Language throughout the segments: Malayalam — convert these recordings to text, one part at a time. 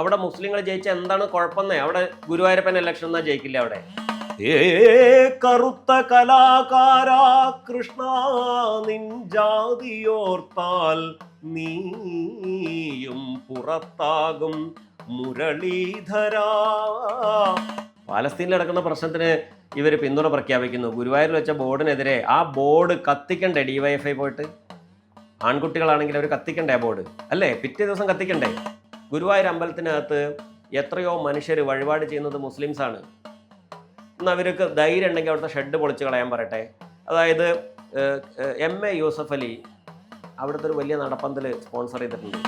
അവിടെ മുസ്ലിങ്ങൾ ജയിച്ച എന്താണ് കുഴപ്പമെന്നേ? അവിടെ ഗുരുവായൂരപ്പൻ ഇലക്ഷൻ എന്നാ ജയിക്കില്ല അവിടെ. ഏ കറുത്ത കലാകാരാ കൃഷ്ണ നിൻ ജാതിയോർത്താൽ നീയും പുറത്താകും മുരളീധരാ. പാലസ്തീനിൽ നടക്കുന്ന പ്രശ്നത്തിന് ഇവർ പിന്തുണ പ്രഖ്യാപിക്കുന്നു. ഗുരുവായൂരിൽ വെച്ച ബോർഡിനെതിരെ ആ ബോർഡ് കത്തിക്കണ്ടേ DYFI പോയിട്ട്? ആൺകുട്ടികളാണെങ്കിൽ അവർ കത്തിക്കണ്ടേ ആ ബോർഡ്? അല്ലേ? പിറ്റേ ദിവസം കത്തിക്കണ്ടേ? ഗുരുവായൂർ അമ്പലത്തിനകത്ത് എത്രയോ മനുഷ്യർ വഴിപാട് ചെയ്യുന്നത് മുസ്ലിംസാണ്. എന്നാൽ അവർക്ക് ധൈര്യം ഉണ്ടെങ്കിൽ അവിടുത്തെ ഷെഡ് പൊളിച്ച് കളയാൻ പറയട്ടെ. അതായത് MA യൂസഫ് അലി അവിടുത്തെ ഒരു വലിയ നടപ്പന്തൽ സ്പോൺസർ ചെയ്തിട്ടുണ്ട്.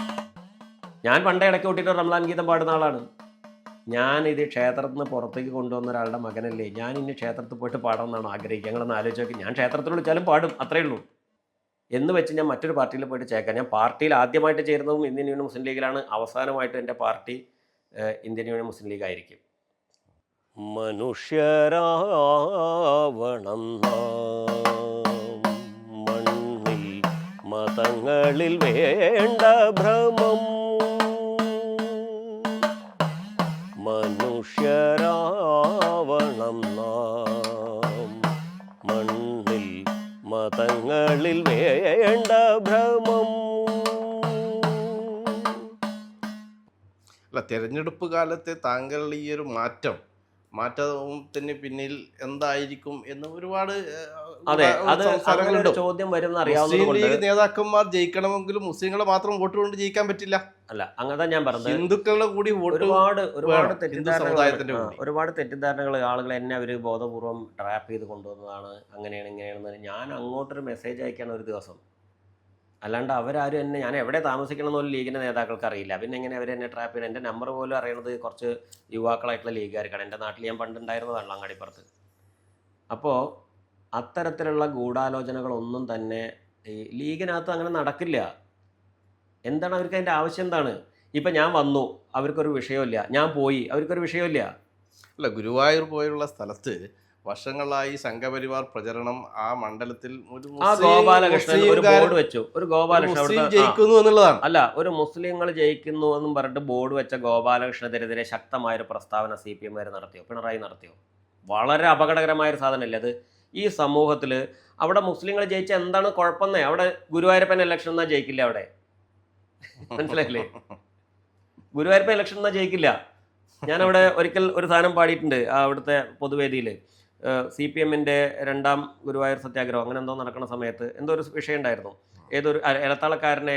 ഞാൻ പണ്ടേ ഇടയ്ക്ക് കൂട്ടിയിട്ട് റംലാൻ ഗീതം പാടുന്ന ആളാണ്. ഞാനിത് ക്ഷേത്രത്തിൽ നിന്ന് പുറത്തേക്ക് കൊണ്ടുവന്ന ഒരാളുടെ മകനല്ലേ, ഞാൻ ഇനി ക്ഷേത്രത്തിൽ പോയിട്ട് പാടണമെന്നാണ് ആഗ്രഹിക്കുക. ഞങ്ങളൊന്ന് ആലോചിച്ച് നോക്കി. ഞാൻ ക്ഷേത്രത്തിൽ വിളിച്ചാലും പാടും, അത്രയേ ഉള്ളൂ. എന്ന് വെച്ച് ഞാൻ മറ്റൊരു പാർട്ടിയിൽ പോയിട്ട് ചേക്കാം. ഞാൻ പാർട്ടിയിൽ ആദ്യമായിട്ട് ചേരുന്നതും ഇന്ത്യൻ യൂണിയൻ മുസ്ലിം ലീഗിലാണ്. അവസാനമായിട്ട് എൻ്റെ പാർട്ടി ഇന്ത്യൻ യൂണിയൻ മുസ്ലിം ലീഗ് ആയിരിക്കും. മനുഷ്യരാവണം മണ്ണിൽ മതങ്ങളിൽ വേണ്ട ഭ്രമം. മനുഷ്യരാവണം മണ്ണിൽ മതങ്ങളിൽ വേണ്ട ഭ്രമം. അല്ല, തെരഞ്ഞെടുപ്പ് കാലത്തെ താങ്കൾ ഈ ഒരു മാറ്റത്തിന് പിന്നിൽ എന്തായിരിക്കും എന്ന് ഒരുപാട് ചോദ്യം വരും. മുസ്ലിം ലീഗ് നേതാക്കന്മാർ ജയിക്കണമെങ്കിലും മുസ്ലിങ്ങളെ മാത്രം വോട്ട് കൊണ്ട് ജയിക്കാൻ പറ്റില്ല. അല്ല, അങ്ങനെ ഞാൻ പറഞ്ഞത് ഹിന്ദുക്കളുടെ കൂടി ഒരുപാട് തെറ്റിദ്ധാരണകൾ ആളുകൾ എന്നെ അവർ ബോധപൂർവം ട്രാപ്പ് ചെയ്ത് കൊണ്ടുവന്നതാണ്. അങ്ങനെയാണ് ഇങ്ങനെയാണെന്ന് ഞാൻ അങ്ങോട്ടൊരു മെസ്സേജ് അയക്കാണ് ഒരു ദിവസം. അല്ലാണ്ട് അവരാരും എന്നെ, ഞാൻ എവിടെ താമസിക്കണം എന്നൊരു ലീഗിൻ്റെ നേതാക്കൾക്ക് അറിയില്ല. പിന്നെ എങ്ങനെ അവരെന്നെ ട്രാപ്പ് ചെയ്യണം? എൻ്റെ നമ്പർ പോലും അറിയണത് കുറച്ച് യുവാക്കളായിട്ടുള്ള ലീഗുകാർക്കാണ്. എൻ്റെ നാട്ടിൽ ഞാൻ പണ്ടുണ്ടായിരുന്നതാണല്ലോ, അങ്ങാടിപ്പുറത്ത്. അപ്പോൾ അത്തരത്തിലുള്ള ഗൂഢാലോചനകളൊന്നും തന്നെ ഈ ലീഗിനകത്ത് അങ്ങനെ നടക്കില്ല. എന്താണ് അവർക്ക് അതിൻ്റെ ആവശ്യം? എന്താണ്? ഇപ്പം ഞാൻ വന്നു, അവർക്കൊരു വിഷയമില്ല. ഞാൻ പോയി, അവർക്കൊരു വിഷയമില്ല. അല്ല, ഗുരുവായൂർ പോലുള്ള സ്ഥലത്ത് വർഷങ്ങളായി സംഘപരിവാർ പ്രചരണം ആ മണ്ഡലത്തിൽ ഗോപാലകൃഷ്ണൻ ഒരു ബോർഡ് വെച്ചു. ഒരു ഗോപാലകൃഷ്ണൻ ജയിക്കുന്നു എന്നുള്ളതാണ്. അല്ല, ഒരു മുസ്ലിങ്ങൾ ജയിക്കുന്നു എന്നും പറഞ്ഞിട്ട് ബോർഡ് വെച്ച ഗോപാലകൃഷ്ണനെതിരെ ശക്തമായൊരു പ്രസ്താവന CPM നടത്തിയോ? പിണറായി നടത്തിയോ? വളരെ അപകടകരമായൊരു സാധനമല്ലേ അത്? ഈ സമൂഹത്തിൽ അവിടെ മുസ്ലിങ്ങൾ ജയിച്ച എന്താണ് കുഴപ്പമെന്നേ? അവിടെ ഗുരുവായൂരപ്പൻ ഇലക്ഷൻ എന്നാ ജയിക്കില്ല അവിടെ. മനസ്സിലായില്ലേ? ഗുരുവായൂരപ്പൻ ഇലക്ഷൻ എന്നാ ജയിക്കില്ല. ഞാനവിടെ ഒരിക്കൽ ഒരു സാധനം പാടിയിട്ടുണ്ട് അവിടുത്തെ പൊതുവേദിയിൽ. CPMൻ്റെ 2ാം ഗുരുവായൂർ സത്യാഗ്രഹം അങ്ങനെ എന്തോ നടക്കുന്ന സമയത്ത് എന്തോ ഒരു വിഷയം ഉണ്ടായിരുന്നു. ഏതൊരു ഇലത്താളക്കാരനെ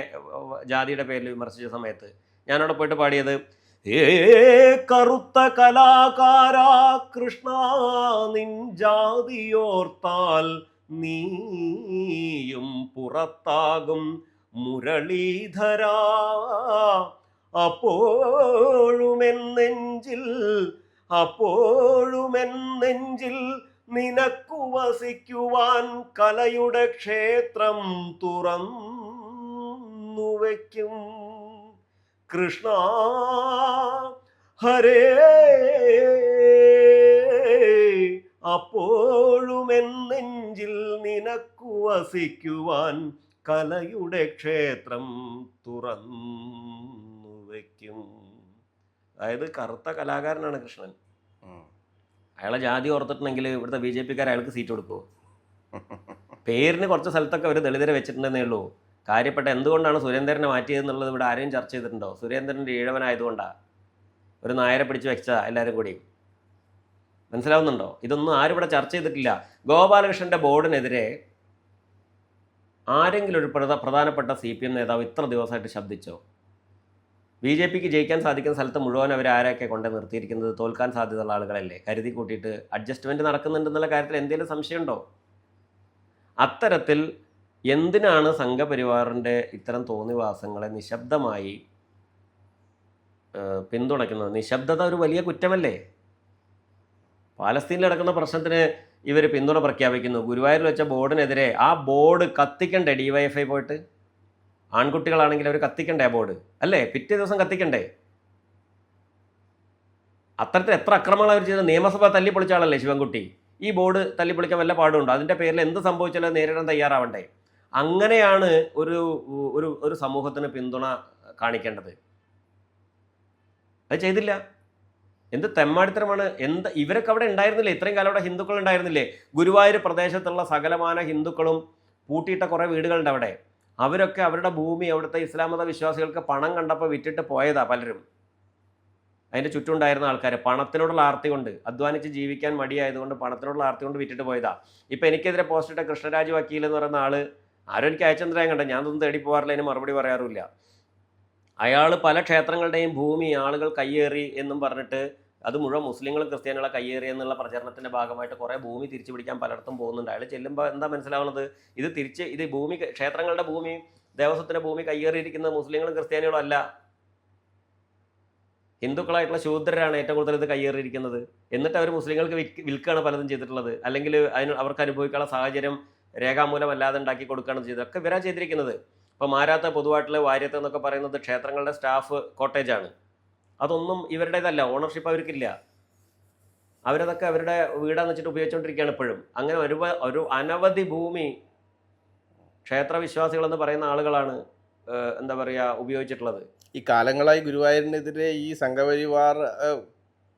ജാതിയുടെ പേരിൽ വിമർശിച്ച സമയത്ത് ഞാനവിടെ പോയിട്ട് പാടിയത്, ഏ കറുത്ത കലാകാരാ കൃഷ്ണ നിൻ ജാതിയോർത്താൽ നീയും പുറത്താകും മുരളീധരാ. അപ്പോഴുമെൻ നെഞ്ചിൽ നിനക്കു വസിക്കുവാൻ കലയുടെ ക്ഷേത്രം തുറന്നു വയ്ക്കും. കൃഷ്ണ ഹരേ, അപ്പോഴുമെൻ നെഞ്ചിൽ നിനക്കു വസിക്കുവാൻ കലയുടെ ക്ഷേത്രം തുറന്നു വയ്ക്കും. അതായത് കറുത്ത കലാകാരനാണ് കൃഷ്ണൻ. അയാളെ ജാതി ഓർത്തിട്ടുണ്ടെങ്കിൽ ഇവിടുത്തെ BJPക്കാർ അയാൾക്ക് സീറ്റ് കൊടുക്കുമോ? പേരിന് കുറച്ച് സ്ഥലത്തൊക്കെ അവർ ദളിതരെ വെച്ചിട്ടുണ്ടെന്നേ ഉള്ളൂ. കാര്യപ്പെട്ട എന്തുകൊണ്ടാണ് സുരേന്ദ്രനെ മാറ്റിയതെന്നുള്ളത് ഇവിടെ ആരെയും ചർച്ച ചെയ്തിട്ടുണ്ടോ? സുരേന്ദ്രൻ്റെ ഈഴവനായതുകൊണ്ടാണ് ഒരു നായരെ പിടിച്ച് വെച്ചാൽ എല്ലാവരും കൂടി. മനസ്സിലാവുന്നുണ്ടോ? ഇതൊന്നും ആരും ഇവിടെ ചർച്ച ചെയ്തിട്ടില്ല. ഗോപാലകൃഷ്ണൻ്റെ ബോർഡിനെതിരെ ആരെങ്കിലും ഒരു പ്രധാനപ്പെട്ട CPM നേതാവ് ഇത്ര ദിവസമായിട്ട് ശബ്ദിച്ചോ? BJPക്ക് ജയിക്കാൻ സാധിക്കുന്ന സ്ഥലത്ത് മുഴുവൻ അവർ ആരൊക്കെ കൊണ്ട് നിർത്തിയിരിക്കുന്നത്? തോൽക്കാൻ സാധ്യതയുള്ള ആളുകളല്ലേ. കരുതി കൂട്ടിയിട്ട് അഡ്ജസ്റ്റ്മെൻറ്റ് നടക്കുന്നുണ്ടെന്നുള്ള കാര്യത്തിൽ എന്തെങ്കിലും സംശയമുണ്ടോ? അത്തരത്തിൽ എന്തിനാണ് സംഘപരിവാറിൻ്റെ ഇത്തരം തോന്നിവാസങ്ങളെ നിശബ്ദമായി പിന്തുണയ്ക്കുന്നത്? നിശബ്ദത ഒരു വലിയ കുറ്റമല്ലേ? പാലസ്തീനിൽ നടക്കുന്ന പ്രശ്നത്തിന് ഇവർ പിന്തുണ പ്രഖ്യാപിക്കുന്നു. ഗുരുവായൂരിൽ വെച്ച ബോർഡിനെതിരെ ആ ബോർഡ് കത്തിക്കണ്ടേ DYFI പോയിട്ട്? ആൺകുട്ടികളാണെങ്കിൽ അവർ കത്തിക്കണ്ടേ ആ ബോർഡ്? അല്ലേ? പിറ്റേ ദിവസം കത്തിക്കണ്ടേ? അത്തരത്തിൽ എത്ര അക്രമങ്ങൾ അവർ ചെയ്ത് നിയമസഭ തല്ലിപ്പൊളിച്ച ആളല്ലേ ശിവൻകുട്ടി. ഈ ബോർഡ് തല്ലിപ്പൊളിക്കാൻ വല്ല പാടുണ്ടോ? അതിൻ്റെ പേരിൽ എന്ത് സംഭവിച്ചാലും നേരിടാൻ തയ്യാറാവണ്ടേ? അങ്ങനെയാണ് ഒരു ഒരു ഒരു സമൂഹത്തിന് പിന്തുണ കാണിക്കേണ്ടത്. അത് ചെയ്തില്ല. എന്ത് തെമ്മാടിത്തരമാണ്! ഇവരൊക്കെ അവിടെ ഉണ്ടായിരുന്നില്ലേ? ഇത്രയും കാലം അവിടെ ഹിന്ദുക്കൾ ഉണ്ടായിരുന്നില്ലേ? ഗുരുവായൂർ പ്രദേശത്തുള്ള സകലമാന ഹിന്ദുക്കളും പൂട്ടിയിട്ട കുറേ വീടുകളുണ്ട് അവിടെ. അവരൊക്കെ അവരുടെ ഭൂമി അവിടുത്തെ ഇസ്ലാം മത വിശ്വാസികൾക്ക് പണം കണ്ടപ്പോൾ വിറ്റിട്ട് പോയതാ പലരും. അതിൻ്റെ ചുറ്റുമുണ്ടായിരുന്ന ആൾക്കാർ പണത്തിനോടുള്ള ആർത്തി കൊണ്ട്, അധ്വാനിച്ച് ജീവിക്കാൻ മടിയായതുകൊണ്ട് പണത്തിനോടുള്ള ആർത്തി കൊണ്ട് വിറ്റിട്ട് പോയതാ. ഇപ്പം എനിക്കെതിരെ പോസ്റ്റ് ഇട്ട കൃഷ്ണരാജ് വക്കീൽ എന്ന് പറയുന്ന ആൾ ആരും എനിക്ക് അയച്ചെന്തരാൻ കണ്ട, ഞാനൊന്നും തേടി പോകാറില്ല, അതിന് മറുപടി പറയാറുമില്ല. അയാൾ പല ക്ഷേത്രങ്ങളുടെയും ഭൂമി ആളുകൾ കയ്യേറി എന്നും പറഞ്ഞിട്ട് അത് മുഴുവൻ മുസ്ലിങ്ങളും ക്രിസ്ത്യാനികളെ കയ്യേറി എന്നുള്ള പ്രചരണത്തിൻ്റെ ഭാഗമായിട്ട് കുറേ ഭൂമി തിരിച്ചു പിടിക്കാൻ പലയിടത്തും പോകുന്നുണ്ട്. അയാൾ ചെല്ലുമ്പോൾ എന്താ മനസ്സിലാവുന്നത്? ഇത് ഭൂമി, ക്ഷേത്രങ്ങളുടെ ഭൂമി, ദേവസ്വത്തിൻ്റെ ഭൂമി കയ്യേറിയിരിക്കുന്നത് മുസ്ലിങ്ങളും ക്രിസ്ത്യാനികളും അല്ല, ഹിന്ദുക്കളായിട്ടുള്ള ശൂദ്രരാണ് ഏറ്റവും കൂടുതൽ ഇത് കയ്യേറിയിരിക്കുന്നത്. എന്നിട്ട് അവർ മുസ്ലിങ്ങൾക്ക് വിൽക്കുകയാണ് പലതും ചെയ്തിട്ടുള്ളത്. അല്ലെങ്കിൽ അവർക്ക് അനുഭവിക്കാനുള്ള സാഹചര്യം രേഖാമൂലമല്ലാതെ ഉണ്ടാക്കി കൊടുക്കുകയാണ് ചെയ്തത്. ഒക്കെ ഇവരാ ചെയ്തിരിക്കുന്നത്. ഇപ്പോൾ മാരാത്ത പൊതുവായിട്ടുള്ള വാര്യത്ത് എന്നൊക്കെ പറയുന്നത് ക്ഷേത്രങ്ങളുടെ സ്റ്റാഫ് കോട്ടേജാണ്. അതൊന്നും ഇവരുടേതല്ല, ഓണർഷിപ്പ് അവർക്കില്ല. അവരതൊക്കെ അവരുടെ വീടാന്ന് വെച്ചിട്ട് ഉപയോഗിച്ചുകൊണ്ടിരിക്കുകയാണ് ഇപ്പോഴും. അങ്ങനെ ഒരു അനവധി ഭൂമി ക്ഷേത്രവിശ്വാസികളെന്ന് പറയുന്ന ആളുകളാണ് എന്താ പറയുക ഉപയോഗിച്ചിട്ടുള്ളത്. ഈ കാലങ്ങളായി ഗുരുവായൂരിനെതിരെ ഈ സംഘപരിവാർ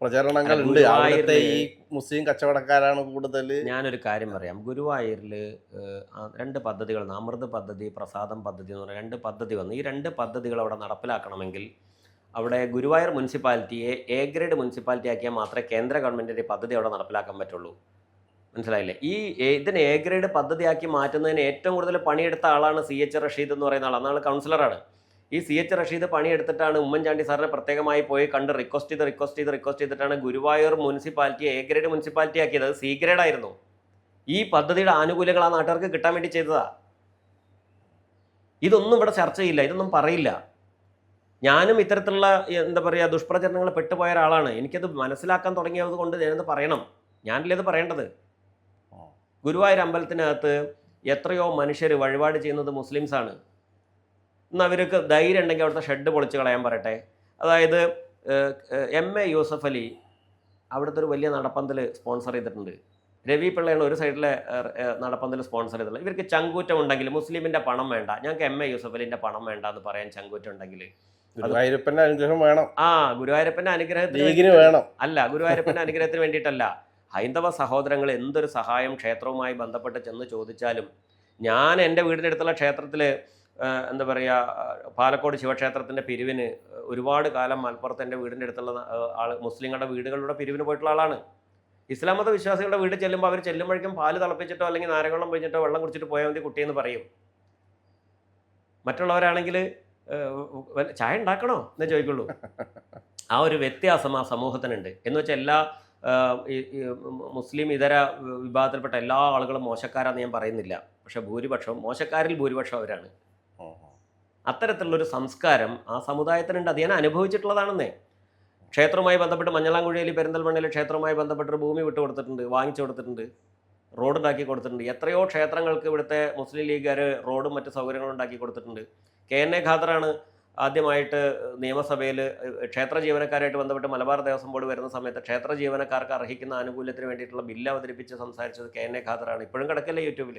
പ്രചരണങ്ങളുണ്ട്. അവിടുത്തെ ഈ മുസ്ലിം കച്ചവടക്കാരാണ് കൂടുതൽ. ഞാനൊരു കാര്യം പറയാം. ഗുരുവായൂരിൽ 2 പദ്ധതികൾ, അമൃത് പദ്ധതി, പ്രസാദം പദ്ധതി എന്ന് പറഞ്ഞ 2 പദ്ധതി വന്നു. ഈ 2 പദ്ധതികൾ അവിടെ നടപ്പിലാക്കണമെങ്കിൽ അവിടെ ഗുരുവായൂർ മുനിസിപ്പാലിറ്റിയെ എ ഗ്രേഡ് മുനിസിപ്പാലിറ്റി ആക്കിയാൽ മാത്രമേ കേന്ദ്ര ഗവൺമെൻറ്റിൻ്റെ പദ്ധതി അവിടെ നടപ്പിലാക്കാൻ പറ്റുള്ളൂ. മനസ്സിലായില്ലേ? ഇതിന് എ ഗ്രേഡ് പദ്ധതിയാക്കി മാറ്റുന്നതിന് ഏറ്റവും കൂടുതൽ പണിയെടുത്ത ആളാണ് CH റഷീദ് എന്ന് പറയുന്ന ആൾ. അന്നാൾ കൗൺസിലറാണ്. ഈ CH റഷീദ് പണിയെടുത്തിട്ടാണ് ഉമ്മൻചാണ്ടി സാറിനെ പ്രത്യേകമായി പോയി കണ്ട് റിക്വസ്റ്റ് ചെയ്തിട്ടാണ് ഗുരുവായൂർ മുനിസിപ്പാലിറ്റിയെ എ ഗ്രേഡ് മുനിസിപ്പാലിറ്റി ആക്കിയത്. അത് C ഗ്രേഡ് ആയിരുന്നു. ഈ പദ്ധതിയുടെ ആനുകൂല്യങ്ങൾ ആ നാട്ടുകാർക്ക് കിട്ടാൻ വേണ്ടി ചെയ്തതാ. ഇതൊന്നും ഇവിടെ ചർച്ച ചെയ്യില്ല, ഇതൊന്നും പറയില്ല. ഞാനും ഇത്തരത്തിലുള്ള എന്താ പറയുക ദുഷ്പ്രചരണങ്ങൾ പെട്ടുപോയ ഒരാളാണ്. എനിക്കത് മനസ്സിലാക്കാൻ തുടങ്ങിയത് കൊണ്ട് ഞാനത് പറയണം. ഞാനല്ലേ ഇത് പറയേണ്ടത്. ഗുരുവായൂർ അമ്പലത്തിനകത്ത് എത്രയോ മനുഷ്യർ വഴിപാട് ചെയ്യുന്നത് മുസ്ലിംസാണ്. ഇന്ന് അവർക്ക് ധൈര്യം ഉണ്ടെങ്കിൽ അവിടുത്തെ ഷെഡ് പൊളിച്ച് കളയാൻ പറയട്ടെ. അതായത് MA യൂസഫ് അലി അവിടുത്തെ ഒരു വലിയ നടപ്പന്തൽ സ്പോൺസർ ചെയ്തിട്ടുണ്ട്. രവി പിള്ളയാണ് ഒരു സൈഡിലെ നടപ്പന്തൽ സ്പോൺസർ ചെയ്തിട്ടുള്ളത്. ഇവർക്ക് ചങ്കൂറ്റം ഉണ്ടെങ്കിൽ മുസ്ലിമിൻ്റെ പണം വേണ്ട, ഞങ്ങൾക്ക് MA യൂസഫ് അലിൻ്റെ പണം വേണ്ട എന്ന് പറയാൻ ചങ്കൂറ്റം ഉണ്ടെങ്കിൽ ഗുരുവായൂരപ്പൻ്റെ അനുഗ്രഹം വേണം. ഗുരുവായൂരപ്പൻ്റെ അനുഗ്രഹത്തിന് വേണം. അല്ല, ഗുരുവായൂരപ്പൻ്റെ അനുഗ്രഹത്തിന് വേണ്ടിയിട്ടല്ല. ഹൈന്ദവ സഹോദരങ്ങൾ എന്തൊരു സഹായം ക്ഷേത്രവുമായി ബന്ധപ്പെട്ട് ചെന്ന് ചോദിച്ചാലും, ഞാൻ എൻ്റെ വീടിൻ്റെ അടുത്തുള്ള ക്ഷേത്രത്തിൽ എന്താ പറയുക പാലക്കോട് ശിവക്ഷേത്രത്തിൻ്റെ പിരിവിന് ഒരുപാട് കാലം മലപ്പുറത്ത് എൻ്റെ വീടിൻ്റെ അടുത്തുള്ള മുസ്ലിങ്ങളുടെ വീടുകളുടെ പിരിവിന് പോയിട്ടുള്ള ആളാണ്. ഇസ്ലാം മത വിശ്വാസികളുടെ വീട്ടിൽ ചെല്ലുമ്പോൾ അവർ ചെല്ലുമ്പോഴേക്കും പാല് തിളപ്പിച്ചിട്ടോ അല്ലെങ്കിൽ നാരങ്ങവെള്ളം പിഴിഞ്ഞിട്ടോ വെള്ളം കുടിച്ചിട്ട് പോയാൽ മതി കുട്ടിയെന്ന് പറയും. മറ്റുള്ളവരാണെങ്കിൽ ചായ ഉണ്ടാക്കണോ എന്നേ ചോദിക്കുള്ളൂ. ആ ഒരു വ്യത്യാസം ആ സമൂഹത്തിനുണ്ട്. എന്ന് വെച്ചാൽ എല്ലാ മുസ്ലിം ഇതര വിഭാഗത്തിൽപ്പെട്ട എല്ലാ ആളുകളും മോശക്കാരാന്ന് ഞാൻ പറയുന്നില്ല. പക്ഷെ മോശക്കാരിൽ ഭൂരിപക്ഷം അവരാണ്. അത്തരത്തിലുള്ളൊരു സംസ്കാരം ആ സമുദായത്തിനുണ്ട്. അത് ഞാൻ അനുഭവിച്ചിട്ടുള്ളതാണെന്നേ. ക്ഷേത്രവുമായി ബന്ധപ്പെട്ട് മഞ്ഞളാംകുഴിയിൽ പെരിന്തൽമണ്ണയിൽ ക്ഷേത്രവുമായി ബന്ധപ്പെട്ടൊരു ഭൂമി വിട്ടു കൊടുത്തിട്ടുണ്ട്, വാങ്ങിച്ചു കൊടുത്തിട്ടുണ്ട്, റോഡുണ്ടാക്കി കൊടുത്തിട്ടുണ്ട്. എത്രയോ ക്ഷേത്രങ്ങൾക്ക് ഇവിടുത്തെ മുസ്ലിം ലീഗുകാർ റോഡും മറ്റ് സൗകര്യങ്ങളും ഉണ്ടാക്കി കൊടുത്തിട്ടുണ്ട്. KNA ഖാദറാണ് ആദ്യമായിട്ട് നിയമസഭയിൽ ക്ഷേത്ര ജീവനക്കാരായിട്ട് ബന്ധപ്പെട്ട് മലബാർ ദേവസ്വം ബോർഡ് വരുന്ന സമയത്ത് ക്ഷേത്ര ജീവനക്കാർക്ക് അർഹിക്കുന്ന ആനുകൂല്യത്തിന് വേണ്ടിയിട്ടുള്ള ബില്ല് അവതരിപ്പിച്ച് സംസാരിച്ചത് KNA ഖാദറാണ്. ഇപ്പോഴും കിടക്കല്ലേ യൂട്യൂബിൽ,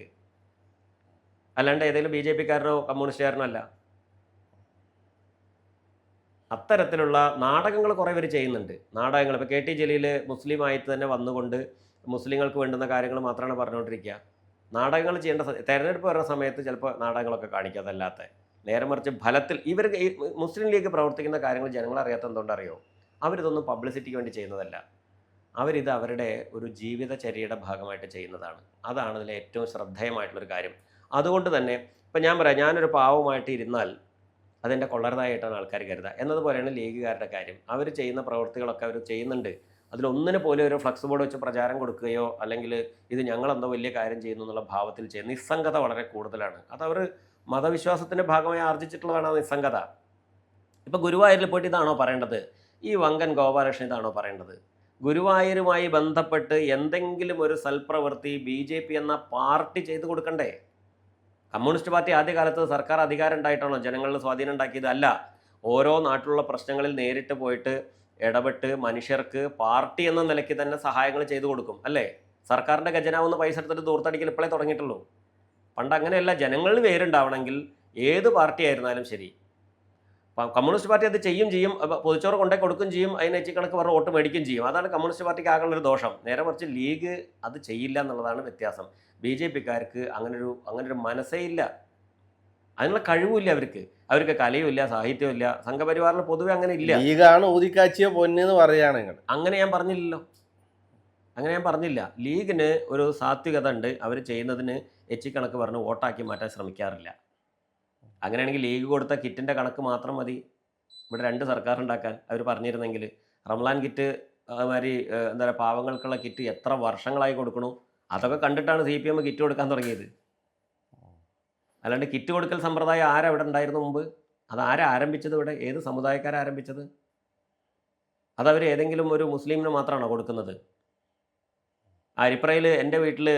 അല്ലാണ്ട് ഏതെങ്കിലും BJP-കാരനോ കമ്മ്യൂണിസ്റ്റുകാരനോ അല്ല. അത്തരത്തിലുള്ള നാടകങ്ങൾ കുറേ പേര് ചെയ്യുന്നുണ്ട്. നാടകങ്ങൾ ഇപ്പോൾ KT ജലീൽ മുസ്ലിമായിട്ട് തന്നെ വന്നുകൊണ്ട് മുസ്ലിങ്ങൾക്ക് വേണ്ടുന്ന കാര്യങ്ങൾ മാത്രമാണ് പറഞ്ഞുകൊണ്ടിരിക്കുക. നാടകങ്ങൾ ചെയ്യേണ്ട തെരഞ്ഞെടുപ്പ് വരുന്ന സമയത്ത് ചിലപ്പോൾ നാടകങ്ങളൊക്കെ കാണിക്കാതല്ലാത്ത, നേരെ മറിച്ച് ഫലത്തിൽ ഇവർ മുസ്ലിം ലീഗ് പ്രവർത്തിക്കുന്ന കാര്യങ്ങൾ ജനങ്ങൾ അറിയാത്ത എന്തുകൊണ്ടറിയോ? അവരിതൊന്നും പബ്ലിസിറ്റിക്ക് വേണ്ടി ചെയ്യുന്നതല്ല. അവരിത് അവരുടെ ഒരു ജീവിതചര്യയുടെ ഭാഗമായിട്ട് ചെയ്യുന്നതാണ്. അതാണ് ഇതിലെ ഏറ്റവും ശ്രദ്ധേയമായിട്ടുള്ളൊരു കാര്യം. അതുകൊണ്ട് തന്നെ ഇപ്പം ഞാൻ പറയാം, ഞാനൊരു പാവമായിട്ട് ഇരുന്നാൽ അതെൻ്റെ കൊള്ളരുതായിട്ടാണ് ആൾക്കാർ കരുതുക. എന്നതുപോലെയാണ് ലീഗുകാരുടെ കാര്യം. അവർ ചെയ്യുന്ന പ്രവൃത്തികളൊക്കെ അവർ ചെയ്യുന്നുണ്ട്. അതിലൊന്നിന് പോലും ഒരു ഫ്ലക്സ് ബോർഡ് വെച്ച് പ്രചാരം കൊടുക്കുകയോ അല്ലെങ്കിൽ ഇത് ഞങ്ങളെന്തോ വലിയ കാര്യം ചെയ്യുന്നു എന്നുള്ള ഭാവത്തിൽ ചെയ്യുന്ന നിസ്സംഗത വളരെ കൂടുതലാണ്. അതവർ മതവിശ്വാസത്തിൻ്റെ ഭാഗമായി ആർജിച്ചിട്ടുള്ളതാണ് ആ നിസ്സംഗത. ഇപ്പോൾ ഗുരുവായൂരിൽ പോയിട്ട് ഇതാണോ പറയേണ്ടത്? ഈ വങ്കൻ ഗോപാലകൃഷ്ണൻ ഇതാണോ പറയേണ്ടത്? ഗുരുവായൂരുമായി ബന്ധപ്പെട്ട് എന്തെങ്കിലും ഒരു സൽപ്രവൃത്തി BJP എന്ന പാർട്ടി ചെയ്തു കൊടുക്കണ്ടേ? കമ്മ്യൂണിസ്റ്റ് പാർട്ടി ആദ്യകാലത്ത് സർക്കാർ അധികാരം ഉണ്ടായിട്ടാണോ ജനങ്ങളിൽ സ്വാധീനം ഉണ്ടാക്കിയത്? അല്ല. ഓരോ നാട്ടിലുള്ള പ്രശ്നങ്ങളിൽ നേരിട്ട് പോയിട്ട് ഇടപെട്ട് മനുഷ്യർക്ക് പാർട്ടി എന്ന നിലയ്ക്ക് തന്നെ സഹായങ്ങൾ ചെയ്തു കൊടുക്കും, അല്ലേ? സർക്കാരിൻ്റെ ഖജനാവെന്ന് പൈസ എടുത്തിട്ട് ദൂർത്തടിക്കൽ ഇപ്പോഴേ തുടങ്ങിയിട്ടുള്ളൂ. പണ്ട് അങ്ങനെയല്ല. ജനങ്ങളിൽ വേരുണ്ടാവണമെങ്കിൽ ഏത് പാർട്ടി ആയിരുന്നാലും ശരി, കമ്മ്യൂണിസ്റ്റ് പാർട്ടി അത് ചെയ്യും, പൊതുച്ചോറ് കൊണ്ടേ കൊടുക്കുകയും ചെയ്യും, അതിന് കണക്ക് പറഞ്ഞ് വോട്ട് മേടിക്കുകയും ചെയ്യും. അതാണ് കമ്മ്യൂണിസ്റ്റ് പാർട്ടിക്ക് ആകുള്ളൊരു ദോഷം. നേരെ മറിച്ച് ലീഗ് അത് ചെയ്യില്ല എന്നുള്ളതാണ് വ്യത്യാസം. BJPക്കാർക്ക് അങ്ങനൊരു മനസ്സേ ഇല്ല, അതിനുള്ള കഴിവുമില്ല അവർക്ക് കലയുമില്ല, സാഹിത്യമില്ല. സംഘപരിവാറിന് പൊതുവെ അങ്ങനെ ഇല്ല. ലീഗാണ് ഊതിക്കാച്ചിയ പൊന്നെന്ന് പറയുകയാണ് നിങ്ങൾ. അങ്ങനെ ഞാൻ പറഞ്ഞില്ല. ലീഗിന് ഒരു സാത്വികത ഉണ്ട്. അവർ ചെയ്യുന്നതിന് കണക്ക് പറഞ്ഞ് വോട്ടാക്കി മാറ്റാൻ ശ്രമിക്കാറില്ല. അങ്ങനെയാണെങ്കിൽ ലീഗ് കൊടുത്ത കിറ്റിൻ്റെ കണക്ക് മാത്രം മതി ഇവിടെ 2 സർക്കാർ ഉണ്ടാക്കാൻ. അവർ പറഞ്ഞിരുന്നെങ്കിൽ റംലാൻ കിറ്റ് അതുമാതിരി എന്താ പറയുക, പാവങ്ങൾക്കുള്ള കിറ്റ് എത്ര വർഷങ്ങളായി കൊടുക്കണു. അതൊക്കെ കണ്ടിട്ടാണ് CPM കിറ്റ് കൊടുക്കാൻ തുടങ്ങിയത്. അല്ലാണ്ട് കിറ്റ് കൊടുക്കൽ സമ്പ്രദായം ആരവിടെ ഉണ്ടായിരുന്നു മുമ്പ്? അത് ആരംഭിച്ചത്? ഇവിടെ ഏത് സമുദായക്കാരാരംഭിച്ചത്? അതവർ ഏതെങ്കിലും ഒരു മുസ്ലിമിന് മാത്രമാണോ കൊടുക്കുന്നത്? അരിപ്രയിൽ എൻ്റെ വീട്ടിൽ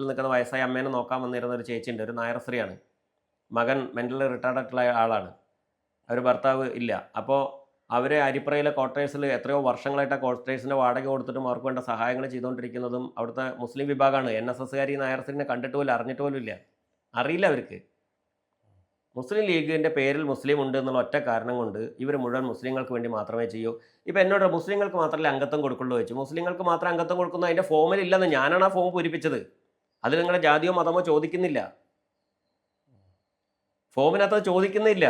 നിൽക്കുന്ന വയസ്സായ അമ്മേനെ നോക്കാൻ വന്നിരുന്ന ഒരു ചേച്ചിയുണ്ട്. ഒരു നായർ സ്ത്രീയാണ്. മകൻ മെൻ്റലി റിട്ടാർഡായിട്ടുള്ള ആളാണ്. ഭർത്താവ് ഇല്ല. അപ്പോൾ അവർ അരിപ്രയിലെ ക്വാർട്ടേഴ്സിൽ എത്രയോ വർഷങ്ങളായിട്ട് ആ ക്വാർട്ടേഴ്സിൻ്റെ വാടക കൊടുത്തിട്ടും അവർക്ക് വേണ്ട സഹായങ്ങൾ ചെയ്തുകൊണ്ടിരിക്കുന്നതും അവിടുത്തെ മുസ്ലിം വിഭാഗമാണ്. NSSകാർ ഈ നായർ സ്ത്രീനെ കണ്ടിട്ട് പോലും അറിഞ്ഞിട്ട് പോലും ഇല്ല, അറിയില്ല അവർക്ക്. മുസ്ലിം ലീഗിൻ്റെ പേരിൽ മുസ്ലിം ഉണ്ട് എന്നുള്ള ഒറ്റ കാരണം കൊണ്ട് ഇവർ മുഴുവൻ മുസ്ലിങ്ങൾക്ക് വേണ്ടി മാത്രമേ ചെയ്യൂ. ഇപ്പോൾ എന്നോട് മുസ്ലിങ്ങൾക്ക് മാത്രമല്ലേ അംഗത്വം കൊടുക്കുള്ളൂ വെച്ചു. മുസ്ലിങ്ങൾക്ക് മാത്രം അംഗത്വം കൊടുക്കുന്ന അതിൻ്റെ ഫോമിലില്ലെന്ന് ഞാനാണ് ആ ഫോം പൂരിപ്പിച്ചത്. അതിൽ നിങ്ങളുടെ ജാതിയോ മതമോ ചോദിക്കുന്നില്ല, ഫോമിനകത്ത് ചോദിക്കുന്നില്ല.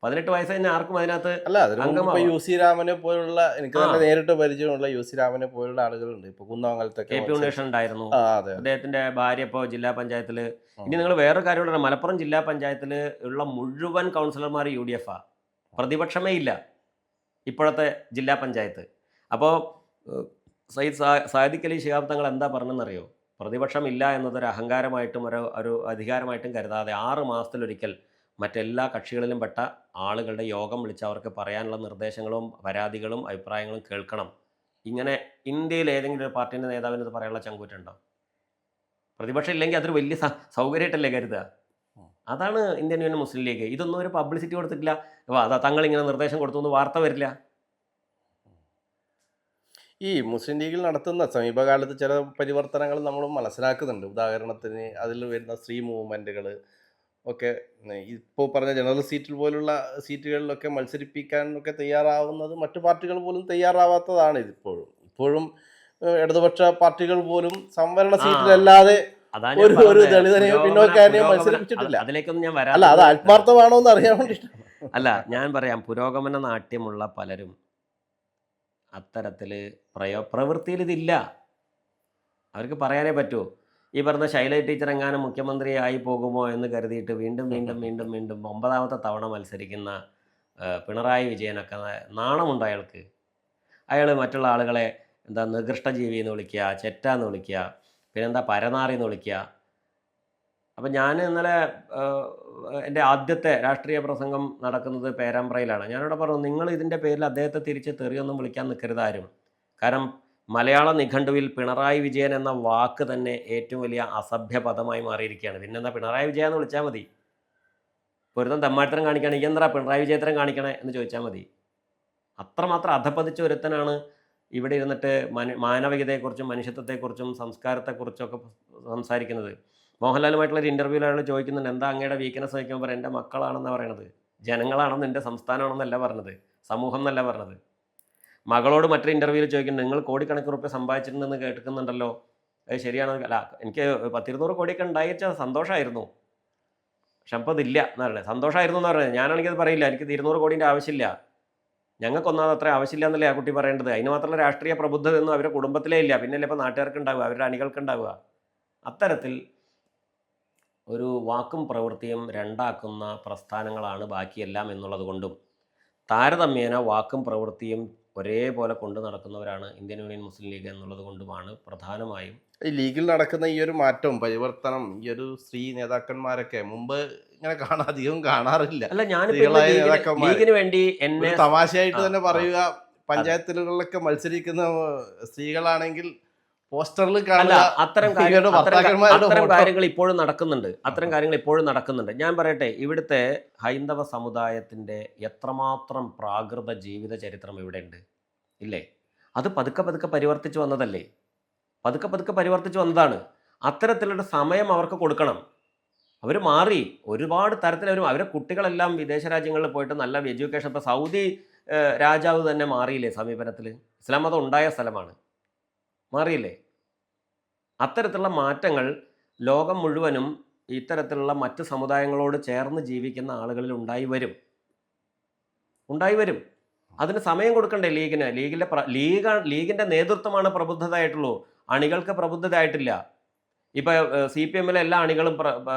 18 വയസ്സ് കഴിഞ്ഞാൽ ആർക്കും അതിനകത്ത് അല്ല. അതിന് UC രാമനെ പോലുള്ള, എനിക്ക് തന്നെ നേരിട്ട് പരിചയമുള്ള UC രാമനെ പോലുള്ള ആളുകളുണ്ട്. ഇപ്പൊ കുന്നമംഗലത്തെ KP ഉണ്ണേഷൻ ഉണ്ടായിരുന്നു. അദ്ദേഹത്തിന്റെ ഭാര്യ ഇപ്പോൾ ജില്ലാ പഞ്ചായത്തിൽ. ഇനി നിങ്ങൾ വേറെ കാര്യമുള്ള, മലപ്പുറം ജില്ലാ പഞ്ചായത്തിൽ ഉള്ള മുഴുവൻ കൗൺസിലർമാർ UDF ആ, പ്രതിപക്ഷമേ ഇല്ല ഇപ്പോഴത്തെ ജില്ലാ പഞ്ചായത്ത്. അപ്പോൾ സാദിഖ് അലി ശിഹാബ് തങ്ങൾ എന്താ പറഞ്ഞെന്നറിയോ? പ്രതിപക്ഷം ഇല്ല എന്നതൊരു അഹങ്കാരമായിട്ടും ഒരു അധികാരമായിട്ടും കരുതാതെ 6 മാസത്തിലൊരിക്കൽ മറ്റെല്ലാ കക്ഷികളിലും പെട്ട ആളുകളുടെ യോഗം വിളിച്ച് അവർക്ക് പറയാനുള്ള നിർദ്ദേശങ്ങളും പരാതികളും അഭിപ്രായങ്ങളും കേൾക്കണം. ഇങ്ങനെ ഇന്ത്യയിൽ ഏതെങ്കിലും ഒരു പാർട്ടീൻ്റെ നേതാവിന് ഇത് പറയാനുള്ള ചങ്കൂറ്റുണ്ടോ? പ്രതിപക്ഷം ഇല്ലെങ്കിൽ അതൊരു വലിയ സൗകര്യമായിട്ടല്ലേ കരുതുക. അതാണ് ഇന്ത്യൻ യൂണിയൻ മുസ്ലിം ലീഗ്. ഇതൊന്നും ഒരു പബ്ലിസിറ്റി കൊടുത്തിട്ടില്ല. അതാ തങ്ങളിങ്ങനെ നിർദ്ദേശം കൊടുത്തു എന്ന് വാർത്ത വരില്ല. ഈ മുസ്ലിം ലീഗിൽ നടത്തുന്ന സമീപകാലത്ത് ചില പരിവർത്തനങ്ങൾ നമ്മൾ മനസ്സിലാക്കുന്നുണ്ട്. ഉദാഹരണത്തിന് അതിൽ വരുന്ന സ്ത്രീ മൂവ്മെൻറ്റുകൾ ഒക്കെ ഇപ്പോൾ പറഞ്ഞ ജനറൽ സീറ്റിൽ പോലുള്ള സീറ്റുകളിലൊക്കെ മത്സരിപ്പിക്കാൻ ഒക്കെ തയ്യാറാവുന്നത് മറ്റു പാർട്ടികൾ പോലും തയ്യാറാവാത്തതാണ്. ഇപ്പോഴും ഇടതുപക്ഷ പാർട്ടികൾ പോലും സംവരണ സീറ്റിലല്ലാതെ ഒരു ദളിതനെയോ പിന്നോക്കാരനെയോ മത്സരിപ്പിച്ചിട്ടില്ല. അതിലേക്കൊന്നും ഞാൻ അല്ല, അത് ആത്മാർത്ഥമാണോ എന്ന് അറിയാൻ വേണ്ടിയിട്ടാണ്. അല്ല, ഞാൻ പറയാം, പുരോഗമന നാട്യമുള്ള പലരും അത്തരത്തിൽ പ്രവൃത്തിയിൽ ഇതില്ല. അവർക്ക് പറയാനേ പറ്റൂ. ഈ പറഞ്ഞ ശൈലജ ടീച്ചർ എങ്ങാനും മുഖ്യമന്ത്രിയായി പോകുമോ എന്ന് കരുതിയിട്ട് വീണ്ടും 9ാമത്തെ തവണ മത്സരിക്കുന്ന പിണറായി വിജയനൊക്കെ നാണമുണ്ട് അയാൾക്ക്. അയാൾ മറ്റുള്ള ആളുകളെ എന്താ നികൃഷ്ടജീവി എന്ന് വിളിക്കുക, ചെറ്റ എന്ന് വിളിക്കുക, പിന്നെന്താ പരനാറി എന്ന് വിളിക്കുക. അപ്പം ഞാൻ ഇന്നലെ എൻ്റെ ആദ്യത്തെ രാഷ്ട്രീയ പ്രസംഗം നടക്കുന്നത് പേരാമ്പ്രയിലാണ്. ഞാനിവിടെ പറഞ്ഞു, നിങ്ങൾ ഇതിൻ്റെ പേരിൽ അദ്ദേഹത്തെ തിരിച്ച് തെറിയൊന്നും വിളിക്കാൻ നിൽക്കരുത് ആരും. കാരണം മലയാള നിഘണ്ടുവിൽ പിണറായി വിജയൻ എന്ന വാക്ക് തന്നെ ഏറ്റവും വലിയ അസഭ്യ പദമായി മാറിയിരിക്കുകയാണ്. പിന്നെന്താ പിണറായി വിജയ എന്ന് വിളിച്ചാൽ മതി. ഒരുത്തം തെമ്മാട്ടരം കാണിക്കുകയാണെങ്കിൽ എന്താ പിണറായി വിജയത്തരം കാണിക്കണേ എന്ന് ചോദിച്ചാൽ മതി. അത്രമാത്രം അധപ്പതിച്ച ഒരുത്തനാണ് ഇവിടെ ഇരുന്നിട്ട് മാനവികതയെക്കുറിച്ചും മനുഷ്യത്വത്തെക്കുറിച്ചും സംസ്കാരത്തെക്കുറിച്ചൊക്കെ സംസാരിക്കുന്നത്. മോഹൻലാലുമായിട്ടുള്ളൊരു ഇൻ്റർവ്യൂവിൽ അയാൾ ചോദിക്കുന്നുണ്ട്, എന്താ അങ്ങയുടെ വീക്ക്നെസ് ചോദിക്കുമ്പോൾ എൻ്റെ മക്കളാണെന്നാണ് പറയണത്, ജനങ്ങളാണെന്ന്, എൻ്റെ സംസ്ഥാനമാണെന്നല്ല പറഞ്ഞത്, സമൂഹം എന്നല്ല പറഞ്ഞത്. മകളോട് മറ്റൊരു ഇൻ്റർവ്യൂവിൽ ചോദിക്കുന്നുണ്ട്, നിങ്ങൾ കോടിക്കണക്കിന് റുപ്യ സമ്പാദിച്ചിട്ടുണ്ടെന്ന് കേൾക്കുന്നുണ്ടല്ലോ, അത് ശരിയാണോ? അല്ല, എനിക്ക് 10-200 കോടിയൊക്കെ ഉണ്ടായിച്ച സന്തോഷമായിരുന്നു, പക്ഷെ അപ്പോൾ അതില്ല എന്ന് പറയുന്നത്. സന്തോഷമായിരുന്നു എന്ന് പറയുന്നത് ഞാനാണെങ്കിൽ അത് പറയില്ല, എനിക്ക് 200 കോടീൻ്റെ ആവശ്യമില്ല, ഞങ്ങൾക്കൊന്നാമത് അത്ര ആവശ്യമില്ല എന്നല്ലേ ആ കുട്ടി പറയേണ്ടത്. അതിന് മാത്രമല്ല രാഷ്ട്രീയ പ്രബുദ്ധതയൊന്നും അവരുടെ കുടുംബത്തിലേ ഇല്ല, പിന്നല്ലേ ഇപ്പോൾ നാട്ടുകാർക്ക് ഉണ്ടാവുക, അവരുടെ അണികൾക്ക് ഉണ്ടാവുക. അത്തരത്തിൽ ഒരു വാക്കും പ്രവൃത്തിയും രണ്ടാക്കുന്ന പ്രസ്ഥാനങ്ങളാണ് ബാക്കിയെല്ലാം എന്നുള്ളത് കൊണ്ടും താരതമ്യേന വാക്കും പ്രവൃത്തിയും ഒരേപോലെ കൊണ്ടു നടക്കുന്നവരാണ് ഇന്ത്യൻ യൂണിയൻ മുസ്ലിം ലീഗ് എന്നുള്ളത് കൊണ്ടുമാണ് പ്രധാനമായും ഈ ലീഗിൽ നടക്കുന്ന ഈ ഒരു മാറ്റം, പരിവർത്തനം, ഈ ഒരു സ്ത്രീ നേതാക്കന്മാരൊക്കെ മുമ്പ് ഇങ്ങനെ അധികം കാണാറില്ല. അല്ല, ലീഗിന് വേണ്ടി എന്നെ തമാശയായിട്ട് തന്നെ പറയുക, പഞ്ചായത്തുകളിലൊക്കെ മത്സരിക്കുന്ന സ്ത്രീകളാണെങ്കിൽ പോസ്റ്ററിൽ അത്തരം കാര്യങ്ങൾ ഇപ്പോഴും നടക്കുന്നുണ്ട്. ഞാൻ പറയട്ടെ, ഇവിടുത്തെ ഹൈന്ദവ സമുദായത്തിൻ്റെ എത്രമാത്രം പ്രാകൃത ജീവിത ചരിത്രം ഇവിടെ ഉണ്ട് ഇല്ലേ? അത് പതുക്കെ പരിവർത്തിച്ചു വന്നതല്ലേ, പതുക്കെ പരിവർത്തിച്ചു വന്നതാണ്. അത്തരത്തിലുള്ള സമയം അവർക്ക് കൊടുക്കണം. അവർ മാറി. ഒരുപാട് തരത്തിൽ അവരെ കുട്ടികളെല്ലാം വിദേശ രാജ്യങ്ങളിൽ പോയിട്ട് നല്ല എഡ്യൂക്കേഷൻ. ഇപ്പോൾ സൗദി രാജാവ് തന്നെ മാറിയില്ലേ സമീപനത്തിൽ? ഇസ്ലാം മതം ഉണ്ടായ സ്ഥലമാണ്, മാറിയില്ലേ? അത്തരത്തിലുള്ള മാറ്റങ്ങൾ ലോകം മുഴുവനും ഇത്തരത്തിലുള്ള മറ്റ് സമുദായങ്ങളോട് ചേർന്ന് ജീവിക്കുന്ന ആളുകളിൽ ഉണ്ടായി വരും. അതിന് സമയം കൊടുക്കണ്ടേ ലീഗിന്? ലീഗിൻ്റെ നേതൃത്വമാണ് പ്രബുദ്ധതായിട്ടുള്ളൂ, അണികൾക്ക് പ്രബുദ്ധരായിട്ടില്ല. ഇപ്പോൾ CPM-ലെ എല്ലാ അണികളും